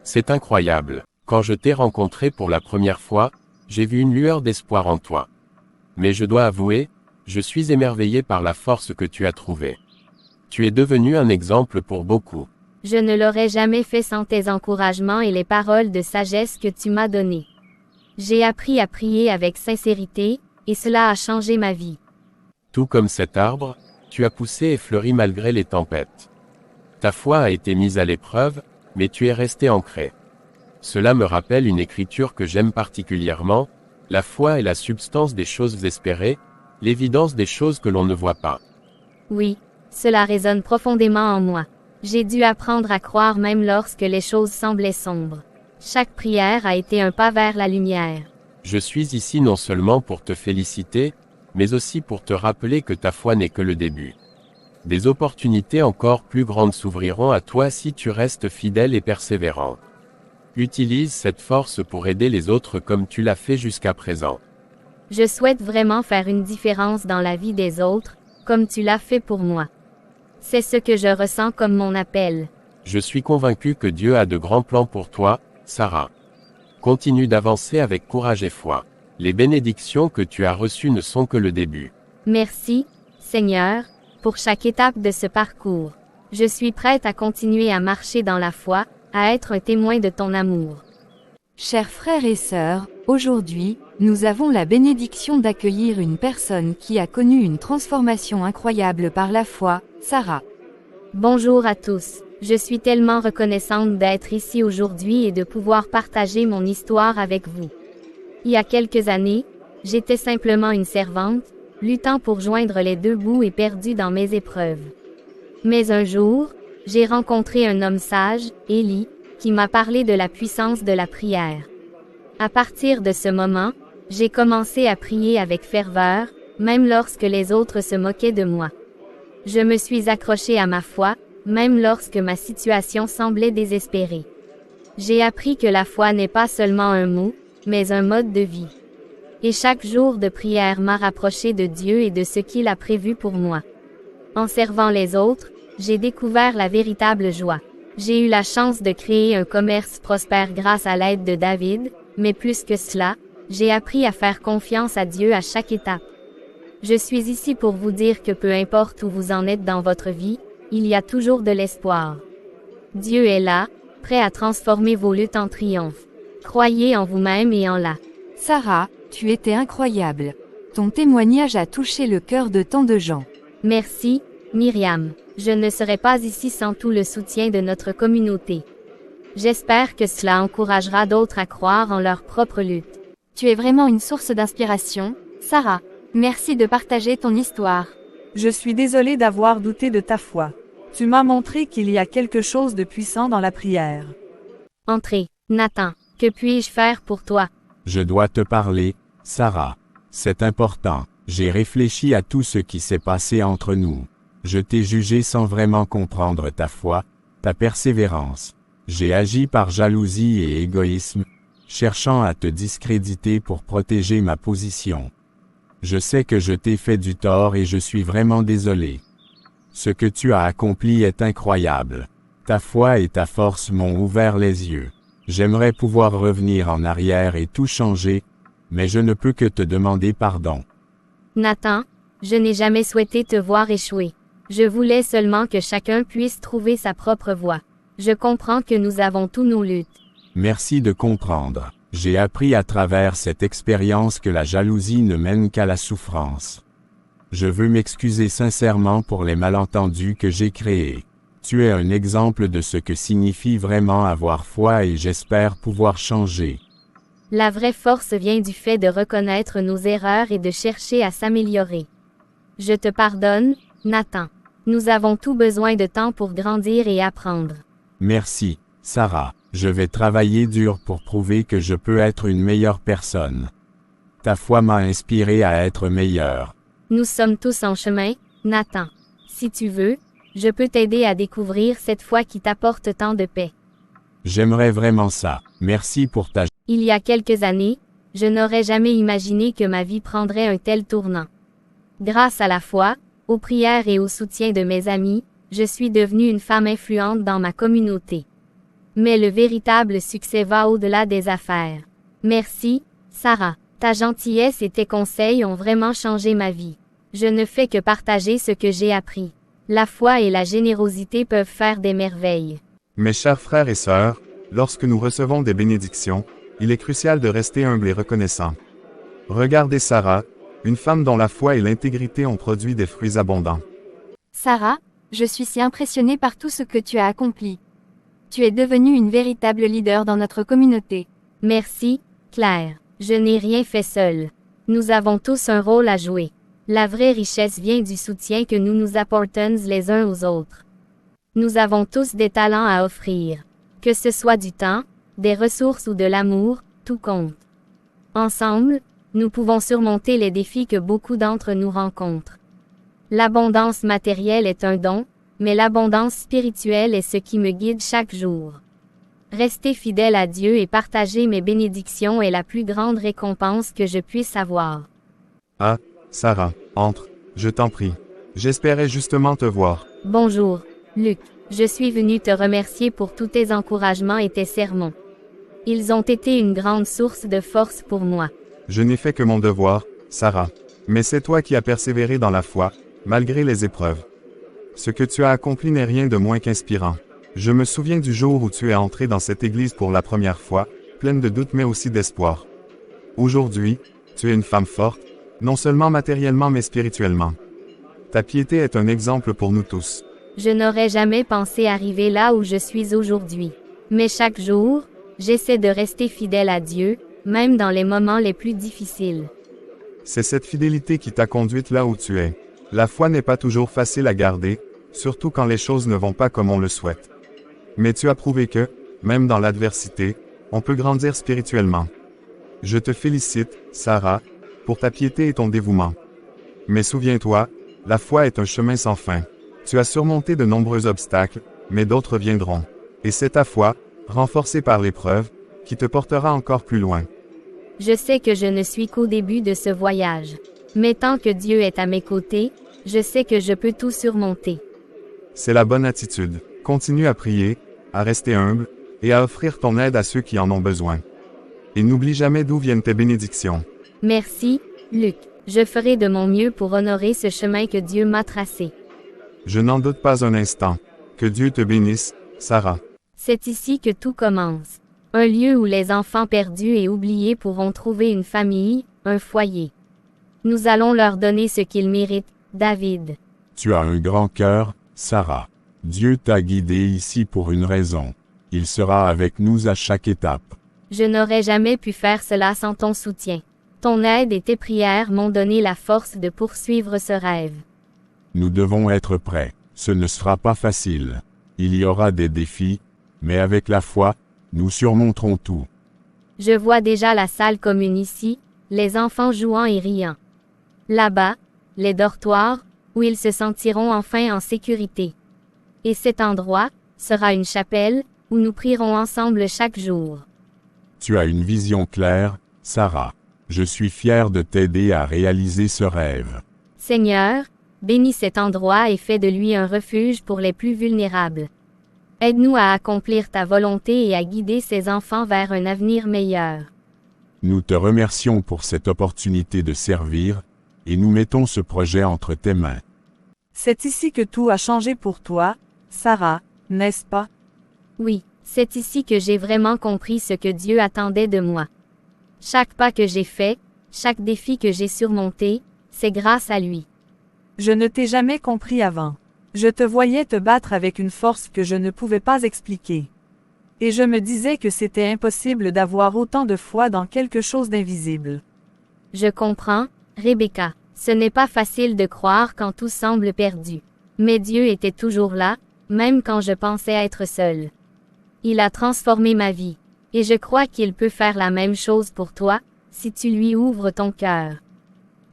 C'est incroyable. Quand je t'ai rencontré pour la première fois, j'ai vu une lueur d'espoir en toi. Mais je dois avouer, je suis émerveillé par la force que tu as trouvée. Tu es devenu un exemple pour beaucoup. Je ne l'aurais jamais fait sans tes encouragements et les paroles de sagesse que tu m'as données. J'ai appris à prier avec sincérité, et cela a changé ma vie. Tout comme cet arbre, tu as poussé et fleuri malgré les tempêtes. Ta foi a été mise à l'épreuve, mais tu es resté ancré. Cela me rappelle une écriture que j'aime particulièrement, la foi est la substance des choses espérées, l'évidence des choses que l'on ne voit pas. Oui, cela résonne profondément en moi. J'ai dû apprendre à croire même lorsque les choses semblaient sombres. Chaque prière a été un pas vers la lumière. Je suis ici non seulement pour te féliciter, mais aussi pour te rappeler que ta foi n'est que le début. Des opportunités encore plus grandes s'ouvriront à toi si tu restes fidèle et persévérant. Utilise cette force pour aider les autres comme tu l'as fait jusqu'à présent. Je souhaite vraiment faire une différence dans la vie des autres, comme tu l'as fait pour moi. C'est ce que je ressens comme mon appel. Je suis convaincu que Dieu a de grands plans pour toi, Sarah. Continue d'avancer avec courage et foi. Les bénédictions que tu as reçues ne sont que le début. Merci, Seigneur, pour chaque étape de ce parcours. Je suis prête à continuer à marcher dans la foi, à être un témoin de ton amour. Chers frères et sœurs, aujourd'hui, nous avons la bénédiction d'accueillir une personne qui a connu une transformation incroyable par la foi, Sarah. Bonjour à tous. Je suis tellement reconnaissante d'être ici aujourd'hui et de pouvoir partager mon histoire avec vous. Il y a quelques années, j'étais simplement une servante, luttant pour joindre les deux bouts et perdue dans mes épreuves. Mais un jour, j'ai rencontré un homme sage, Élie, qui m'a parlé de la puissance de la prière. À partir de ce moment, j'ai commencé à prier avec ferveur, même lorsque les autres se moquaient de moi. Je me suis accrochée à ma foi, même lorsque ma situation semblait désespérée. J'ai appris que la foi n'est pas seulement un mot, mais un mode de vie. Et chaque jour de prière m'a rapproché de Dieu et de ce qu'il a prévu pour moi. En servant les autres, j'ai découvert la véritable joie. J'ai eu la chance de créer un commerce prospère grâce à l'aide de David, mais plus que cela, j'ai appris à faire confiance à Dieu à chaque étape. Je suis ici pour vous dire que peu importe où vous en êtes dans votre vie, il y a toujours de l'espoir. Dieu est là, prêt à transformer vos luttes en triomphe. Croyez en vous-même et en la. Sarah, tu étais incroyable. Ton témoignage a touché le cœur de tant de gens. Merci, Myriam. Je ne serais pas ici sans tout le soutien de notre communauté. J'espère que cela encouragera d'autres à croire en leur propre lutte. Tu es vraiment une source d'inspiration, Sarah. Merci de partager ton histoire. Je suis désolée d'avoir douté de ta foi. Tu m'as montré qu'il y a quelque chose de puissant dans la prière. Entrez, Nathan. Que puis-je faire pour toi? Je dois te parler, Sarah. C'est important. J'ai réfléchi à tout ce qui s'est passé entre nous. Je t'ai jugé sans vraiment comprendre ta foi, ta persévérance. J'ai agi par jalousie et égoïsme, cherchant à te discréditer pour protéger ma position. Je sais que je t'ai fait du tort et je suis vraiment désolé. Ce que tu as accompli est incroyable. Ta foi et ta force m'ont ouvert les yeux. J'aimerais pouvoir revenir en arrière et tout changer, mais je ne peux que te demander pardon. Nathan, je n'ai jamais souhaité te voir échouer. Je voulais seulement que chacun puisse trouver sa propre voie. Je comprends que nous avons tous nos luttes. Merci de comprendre. J'ai appris à travers cette expérience que la jalousie ne mène qu'à la souffrance. Je veux m'excuser sincèrement pour les malentendus que j'ai créés. Tu es un exemple de ce que signifie vraiment avoir foi et j'espère pouvoir changer. La vraie force vient du fait de reconnaître nos erreurs et de chercher à s'améliorer. Je te pardonne, Nathan. Nous avons tous besoin de temps pour grandir et apprendre. Merci, Sarah. Je vais travailler dur pour prouver que je peux être une meilleure personne. Ta foi m'a inspiré à être meilleur. Nous sommes tous en chemin, Nathan. Si tu veux, je peux t'aider à découvrir cette foi qui t'apporte tant de paix. J'aimerais vraiment ça. Merci pour ta... Il y a quelques années, je n'aurais jamais imaginé que ma vie prendrait un tel tournant. Grâce à la foi, aux prières et au soutien de mes amis, je suis devenue une femme influente dans ma communauté. Mais le véritable succès va au-delà des affaires. Merci, Sarah. Ta gentillesse et tes conseils ont vraiment changé ma vie. Je ne fais que partager ce que j'ai appris. La foi et la générosité peuvent faire des merveilles. Mes chers frères et sœurs, lorsque nous recevons des bénédictions, il est crucial de rester humble et reconnaissant. Regardez Sarah, une femme dont la foi et l'intégrité ont produit des fruits abondants. Sarah, je suis si impressionnée par tout ce que tu as accompli. Tu es devenue une véritable leader dans notre communauté. Merci, Claire. Je n'ai rien fait seule. Nous avons tous un rôle à jouer. La vraie richesse vient du soutien que nous nous apportons les uns aux autres. Nous avons tous des talents à offrir. Que ce soit du temps, des ressources ou de l'amour, tout compte. Ensemble, nous pouvons surmonter les défis que beaucoup d'entre nous rencontrent. L'abondance matérielle est un don, mais l'abondance spirituelle est ce qui me guide chaque jour. Rester fidèle à Dieu et partager mes bénédictions est la plus grande récompense que je puisse avoir. Ah, Sarah, entre, je t'en prie. J'espérais justement te voir. Bonjour, Luc. Je suis venu te remercier pour tous tes encouragements et tes sermons. Ils ont été une grande source de force pour moi. Je n'ai fait que mon devoir, Sarah. Mais c'est toi qui as persévéré dans la foi, malgré les épreuves. Ce que tu as accompli n'est rien de moins qu'inspirant. Je me souviens du jour où tu es entré dans cette église pour la première fois, pleine de doutes mais aussi d'espoir. Aujourd'hui, tu es une femme forte, non seulement matériellement mais spirituellement. Ta piété est un exemple pour nous tous. Je n'aurais jamais pensé arriver là où je suis aujourd'hui. Mais chaque jour, j'essaie de rester fidèle à Dieu, même dans les moments les plus difficiles. C'est cette fidélité qui t'a conduite là où tu es. La foi n'est pas toujours facile à garder, surtout quand les choses ne vont pas comme on le souhaite. Mais tu as prouvé que, même dans l'adversité, on peut grandir spirituellement. Je te félicite, Sarah, pour ta piété et ton dévouement. Mais souviens-toi, la foi est un chemin sans fin. Tu as surmonté de nombreux obstacles, mais d'autres viendront. Et c'est ta foi, renforcée par l'épreuve, qui te portera encore plus loin. Je sais que je ne suis qu'au début de ce voyage. Mais tant que Dieu est à mes côtés, je sais que je peux tout surmonter. C'est la bonne attitude. Continue à prier, à rester humble, et à offrir ton aide à ceux qui en ont besoin. Et n'oublie jamais d'où viennent tes bénédictions. Merci, Luc. Je ferai de mon mieux pour honorer ce chemin que Dieu m'a tracé. Je n'en doute pas un instant. Que Dieu te bénisse, Sarah. C'est ici que tout commence. Un lieu où les enfants perdus et oubliés pourront trouver une famille, un foyer. Nous allons leur donner ce qu'ils méritent, David. Tu as un grand cœur, Sarah. Dieu t'a guidé ici pour une raison. Il sera avec nous à chaque étape. Je n'aurais jamais pu faire cela sans ton soutien. Ton aide et tes prières m'ont donné la force de poursuivre ce rêve. Nous devons être prêts. Ce ne sera pas facile. Il y aura des défis, mais avec la foi, nous surmonterons tout. Je vois déjà la salle commune ici, les enfants jouant et riant. Là-bas, les dortoirs, où ils se sentiront enfin en sécurité. Et cet endroit sera une chapelle, où nous prierons ensemble chaque jour. Tu as une vision claire, Sarah. Je suis fier de t'aider à réaliser ce rêve. Seigneur, bénis cet endroit et fais de lui un refuge pour les plus vulnérables. Aide-nous à accomplir ta volonté et à guider ces enfants vers un avenir meilleur. Nous te remercions pour cette opportunité de servir, et nous mettons ce projet entre tes mains. C'est ici que tout a changé pour toi, Sarah, n'est-ce pas? Oui, c'est ici que j'ai vraiment compris ce que Dieu attendait de moi. Chaque pas que j'ai fait, chaque défi que j'ai surmonté, c'est grâce à lui. Je ne t'ai jamais compris avant. Je te voyais te battre avec une force que je ne pouvais pas expliquer. Et je me disais que c'était impossible d'avoir autant de foi dans quelque chose d'invisible. Je comprends, Rebecca. Ce n'est pas facile de croire quand tout semble perdu. Mais Dieu était toujours là, même quand je pensais être seule. Il a transformé ma vie. Et je crois qu'il peut faire la même chose pour toi, si tu lui ouvres ton cœur.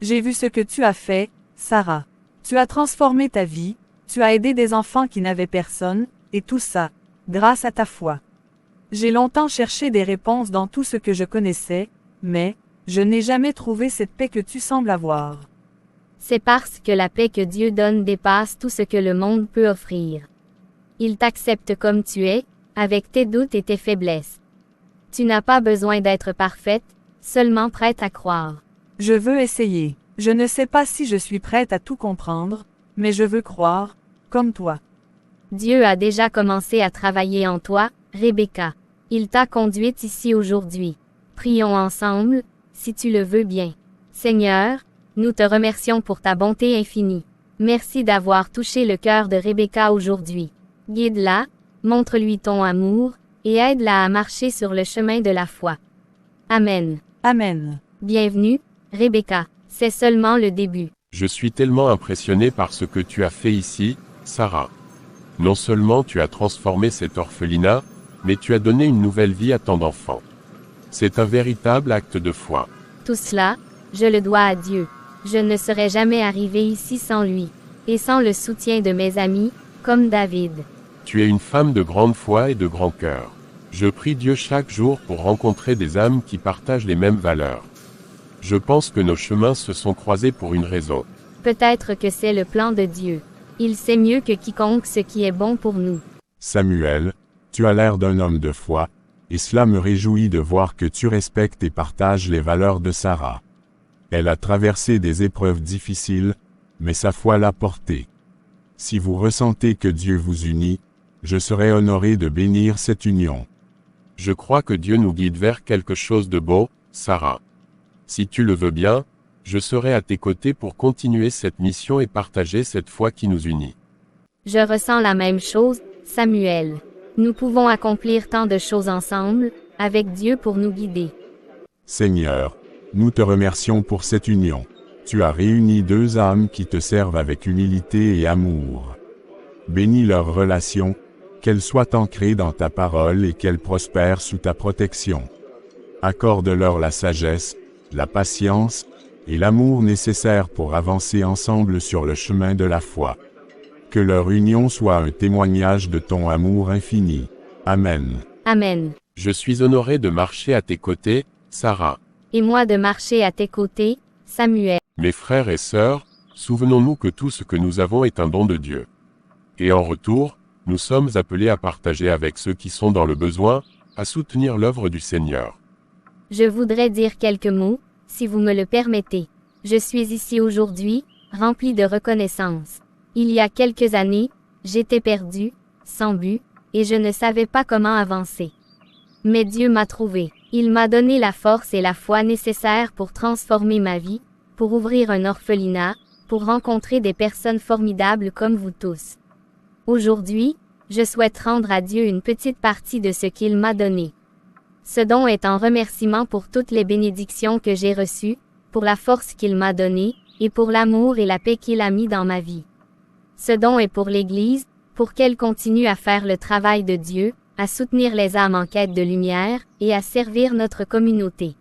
J'ai vu ce que tu as fait, Sarah. Tu as transformé ta vie, tu as aidé des enfants qui n'avaient personne, et tout ça, grâce à ta foi. J'ai longtemps cherché des réponses dans tout ce que je connaissais, mais, je n'ai jamais trouvé cette paix que tu sembles avoir. C'est parce que la paix que Dieu donne dépasse tout ce que le monde peut offrir. Il t'accepte comme tu es, avec tes doutes et tes faiblesses. Tu n'as pas besoin d'être parfaite, seulement prête à croire. Je veux essayer. Je ne sais pas si je suis prête à tout comprendre, mais je veux croire, comme toi. Dieu a déjà commencé à travailler en toi, Rebecca. Il t'a conduite ici aujourd'hui. Prions ensemble, si tu le veux bien. Seigneur, nous te remercions pour ta bonté infinie. Merci d'avoir touché le cœur de Rebecca aujourd'hui. Guide-la, montre-lui ton amour, et aide-la à marcher sur le chemin de la foi. Amen. Amen. Bienvenue, Rebecca. C'est seulement le début. Je suis tellement impressionné par ce que tu as fait ici, Sarah. Non seulement tu as transformé cet orphelinat, mais tu as donné une nouvelle vie à tant d'enfants. C'est un véritable acte de foi. Tout cela, je le dois à Dieu. Je ne serais jamais arrivé ici sans lui, et sans le soutien de mes amis, comme David. Tu es une femme de grande foi et de grand cœur. Je prie Dieu chaque jour pour rencontrer des âmes qui partagent les mêmes valeurs. Je pense que nos chemins se sont croisés pour une raison. Peut-être que c'est le plan de Dieu. Il sait mieux que quiconque ce qui est bon pour nous. Samuel, tu as l'air d'un homme de foi, et cela me réjouit de voir que tu respectes et partages les valeurs de Sarah. Elle a traversé des épreuves difficiles, mais sa foi l'a portée. Si vous ressentez que Dieu vous unit, je serai honoré de bénir cette union. Je crois que Dieu nous guide vers quelque chose de beau, Sarah. Si tu le veux bien, je serai à tes côtés pour continuer cette mission et partager cette foi qui nous unit. Je ressens la même chose, Samuel. Nous pouvons accomplir tant de choses ensemble, avec Dieu pour nous guider. Seigneur, nous te remercions pour cette union. Tu as réuni deux âmes qui te servent avec humilité et amour. Bénis leur relation, qu'elle soit ancrée dans ta parole et qu'elle prospère sous ta protection. Accorde-leur la sagesse, la patience et l'amour nécessaires pour avancer ensemble sur le chemin de la foi. Que leur union soit un témoignage de ton amour infini. Amen. Amen. Je suis honoré de marcher à tes côtés, Sarah. Et moi de marcher à tes côtés, Samuel. Mes frères et sœurs, souvenons-nous que tout ce que nous avons est un don de Dieu. Et en retour, nous sommes appelés à partager avec ceux qui sont dans le besoin, à soutenir l'œuvre du Seigneur. Je voudrais dire quelques mots, si vous me le permettez. Je suis ici aujourd'hui, rempli de reconnaissance. Il y a quelques années, j'étais perdu, sans but, et je ne savais pas comment avancer. Mais Dieu m'a trouvé. Il m'a donné la force et la foi nécessaires pour transformer ma vie, pour ouvrir un orphelinat, pour rencontrer des personnes formidables comme vous tous. Aujourd'hui, je souhaite rendre à Dieu une petite partie de ce qu'il m'a donné. Ce don est en remerciement pour toutes les bénédictions que j'ai reçues, pour la force qu'il m'a donnée, et pour l'amour et la paix qu'il a mis dans ma vie. Ce don est pour l'Église, pour qu'elle continue à faire le travail de Dieu, à soutenir les âmes en quête de lumière, et à servir notre communauté.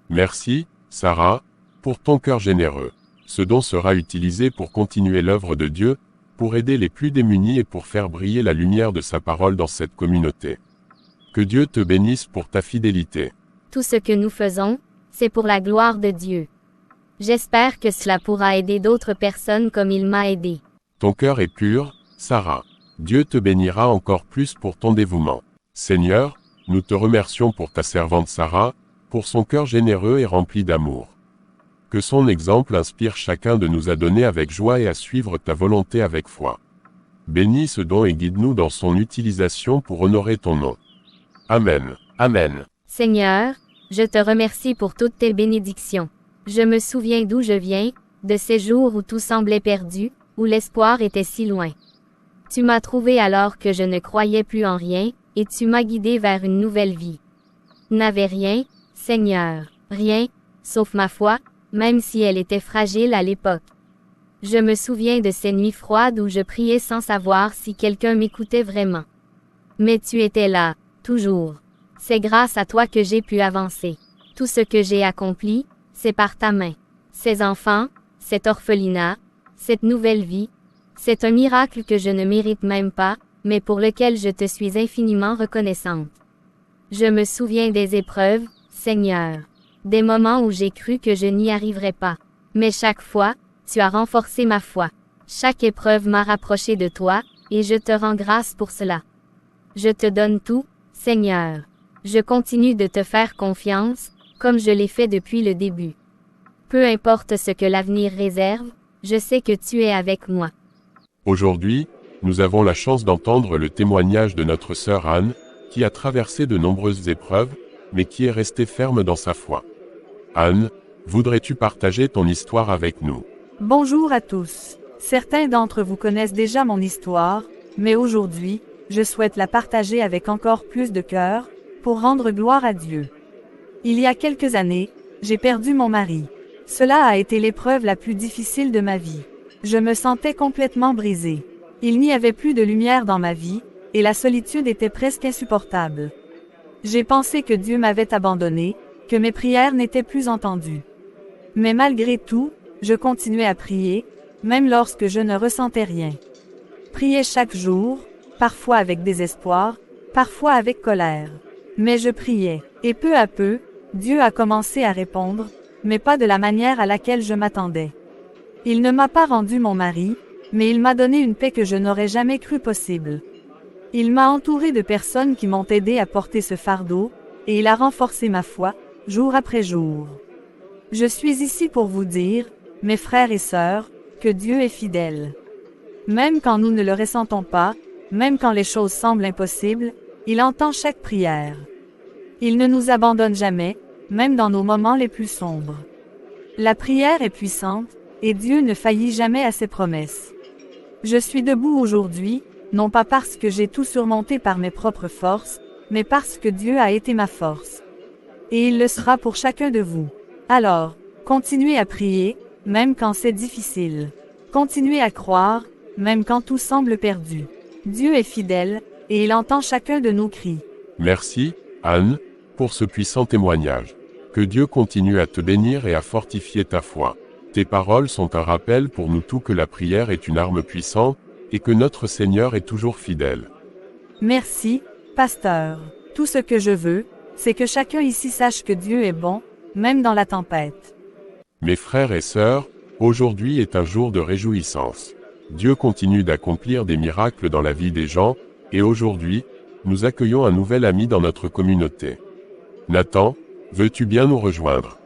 Merci, Sarah, pour ton cœur généreux. Ce don sera utilisé pour continuer l'œuvre de Dieu, pour aider les plus démunis et pour faire briller la lumière de sa parole dans cette communauté. Que Dieu te bénisse pour ta fidélité. Tout ce que nous faisons, c'est pour la gloire de Dieu. J'espère que cela pourra aider d'autres personnes comme il m'a aidé. Ton cœur est pur, Sarah. Dieu te bénira encore plus pour ton dévouement. Seigneur, nous te remercions pour ta servante Sarah, pour son cœur généreux et rempli d'amour. Que son exemple inspire chacun de nous à donner avec joie et à suivre ta volonté avec foi. Bénis ce don et guide-nous dans son utilisation pour honorer ton nom. Amen. Amen. Seigneur, je te remercie pour toutes tes bénédictions. Je me souviens d'où je viens, de ces jours où tout semblait perdu, où l'espoir était si loin. Tu m'as trouvé alors que je ne croyais plus en rien, et tu m'as guidé vers une nouvelle vie. N'avais rien, Seigneur, rien, sauf ma foi, même si elle était fragile à l'époque. Je me souviens de ces nuits froides où je priais sans savoir si quelqu'un m'écoutait vraiment. Mais tu étais là, toujours. C'est grâce à toi que j'ai pu avancer. Tout ce que j'ai accompli, c'est par ta main. Ces enfants, cet orphelinat, cette nouvelle vie, c'est un miracle que je ne mérite même pas, mais pour lequel je te suis infiniment reconnaissante. Je me souviens des épreuves, Seigneur. Des moments où j'ai cru que je n'y arriverais pas. Mais chaque fois, tu as renforcé ma foi. Chaque épreuve m'a rapproché de toi, et je te rends grâce pour cela. Je te donne tout, Seigneur. Je continue de te faire confiance, comme je l'ai fait depuis le début. Peu importe ce que l'avenir réserve, je sais que tu es avec moi. Aujourd'hui, nous avons la chance d'entendre le témoignage de notre sœur Anne, qui a traversé de nombreuses épreuves, mais qui est restée ferme dans sa foi. Anne, voudrais-tu partager ton histoire avec nous? Bonjour à tous. Certains d'entre vous connaissent déjà mon histoire, mais aujourd'hui, je souhaite la partager avec encore plus de cœur, pour rendre gloire à Dieu. Il y a quelques années, j'ai perdu mon mari. Cela a été l'épreuve la plus difficile de ma vie. Je me sentais complètement brisée. Il n'y avait plus de lumière dans ma vie, et la solitude était presque insupportable. J'ai pensé que Dieu m'avait abandonné, que mes prières n'étaient plus entendues. Mais malgré tout, je continuais à prier, même lorsque je ne ressentais rien. Priais chaque jour, parfois avec désespoir, parfois avec colère. Mais je priais, et peu à peu, Dieu a commencé à répondre, mais pas de la manière à laquelle je m'attendais. Il ne m'a pas rendu mon mari, mais il m'a donné une paix que je n'aurais jamais cru possible. Il m'a entouré de personnes qui m'ont aidé à porter ce fardeau, et il a renforcé ma foi, jour après jour. Je suis ici pour vous dire, mes frères et sœurs, que Dieu est fidèle. Même quand nous ne le ressentons pas, même quand les choses semblent impossibles, il entend chaque prière. Il ne nous abandonne jamais, même dans nos moments les plus sombres. La prière est puissante, et Dieu ne faillit jamais à ses promesses. Je suis debout aujourd'hui, non pas parce que j'ai tout surmonté par mes propres forces, mais parce que Dieu a été ma force. Et il le sera pour chacun de vous. Alors, continuez à prier, même quand c'est difficile. Continuez à croire, même quand tout semble perdu. Dieu est fidèle, et il entend chacun de nos cris. Merci, Anne, pour ce puissant témoignage. Que Dieu continue à te bénir et à fortifier ta foi. Tes paroles sont un rappel pour nous tous que la prière est une arme puissante, et que notre Seigneur est toujours fidèle. Merci, pasteur. Tout ce que je veux, c'est que chacun ici sache que Dieu est bon, même dans la tempête. Mes frères et sœurs, aujourd'hui est un jour de réjouissance. Dieu continue d'accomplir des miracles dans la vie des gens, et aujourd'hui, nous accueillons un nouvel ami dans notre communauté. Nathan, veux-tu bien nous rejoindre?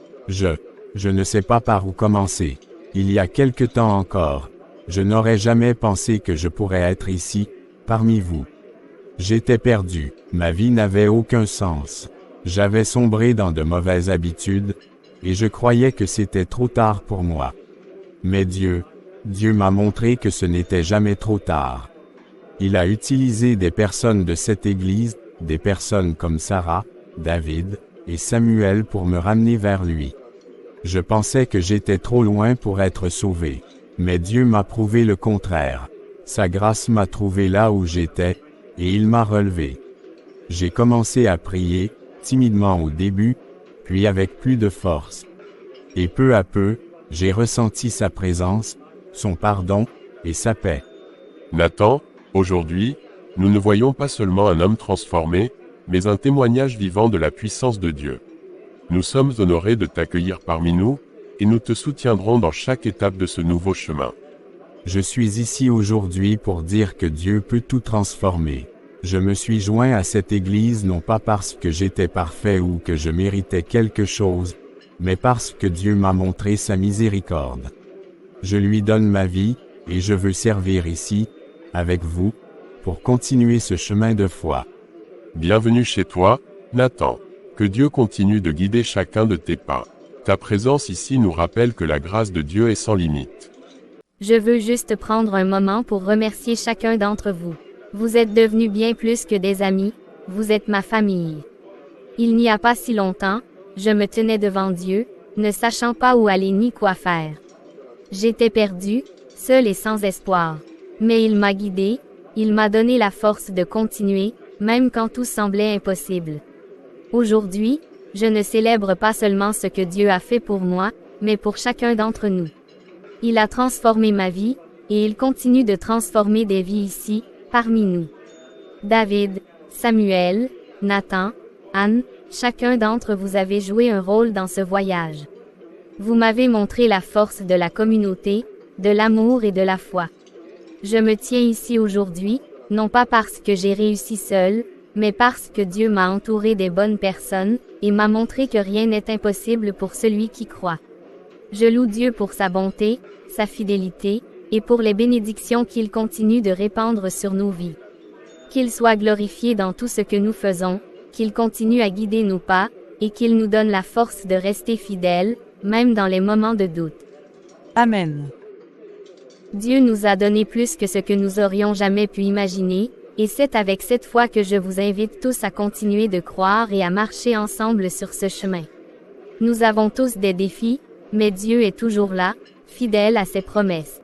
Je ne sais pas par où commencer. Il y a quelque temps encore, je n'aurais jamais pensé que je pourrais être ici, parmi vous. J'étais perdu, ma vie n'avait aucun sens. J'avais sombré dans de mauvaises habitudes, et je croyais que c'était trop tard pour moi. Mais Dieu m'a montré que ce n'était jamais trop tard. Il a utilisé des personnes de cette église, des personnes comme Sarah, David et Samuel pour me ramener vers lui. Je pensais que j'étais trop loin pour être sauvé. Mais Dieu m'a prouvé le contraire. Sa grâce m'a trouvé là où j'étais, et il m'a relevé. J'ai commencé à prier, timidement au début, puis avec plus de force. Et peu à peu, j'ai ressenti sa présence, son pardon, et sa paix. Nathan, aujourd'hui, nous ne voyons pas seulement un homme transformé, mais un témoignage vivant de la puissance de Dieu. Nous sommes honorés de t'accueillir parmi nous, et nous te soutiendrons dans chaque étape de ce nouveau chemin. Je suis ici aujourd'hui pour dire que Dieu peut tout transformer. Je me suis joint à cette église non pas parce que j'étais parfait ou que je méritais quelque chose, mais parce que Dieu m'a montré sa miséricorde. Je lui donne ma vie, et je veux servir ici, avec vous, pour continuer ce chemin de foi. Bienvenue chez toi, Nathan. Que Dieu continue de guider chacun de tes pas. Ta présence ici nous rappelle que la grâce de Dieu est sans limite. Je veux juste prendre un moment pour remercier chacun d'entre vous. Vous êtes devenus bien plus que des amis, vous êtes ma famille. Il n'y a pas si longtemps, je me tenais devant Dieu, ne sachant pas où aller ni quoi faire. J'étais perdu, seul et sans espoir. Mais il m'a guidé, il m'a donné la force de continuer, même quand tout semblait impossible. Aujourd'hui, je ne célèbre pas seulement ce que Dieu a fait pour moi, mais pour chacun d'entre nous. Il a transformé ma vie, et il continue de transformer des vies ici, parmi nous. David, Samuel, Nathan, Anne, chacun d'entre vous avez joué un rôle dans ce voyage. Vous m'avez montré la force de la communauté, de l'amour et de la foi. Je me tiens ici aujourd'hui, non pas parce que j'ai réussi seul, mais parce que Dieu m'a entouré des bonnes personnes, et m'a montré que rien n'est impossible pour celui qui croit. Je loue Dieu pour sa bonté, sa fidélité, et pour les bénédictions qu'il continue de répandre sur nos vies. Qu'il soit glorifié dans tout ce que nous faisons, qu'il continue à guider nos pas, et qu'il nous donne la force de rester fidèles, même dans les moments de doute. Amen. Dieu nous a donné plus que ce que nous aurions jamais pu imaginer, et c'est avec cette foi que je vous invite tous à continuer de croire et à marcher ensemble sur ce chemin. Nous avons tous des défis, mais Dieu est toujours là, fidèle à ses promesses.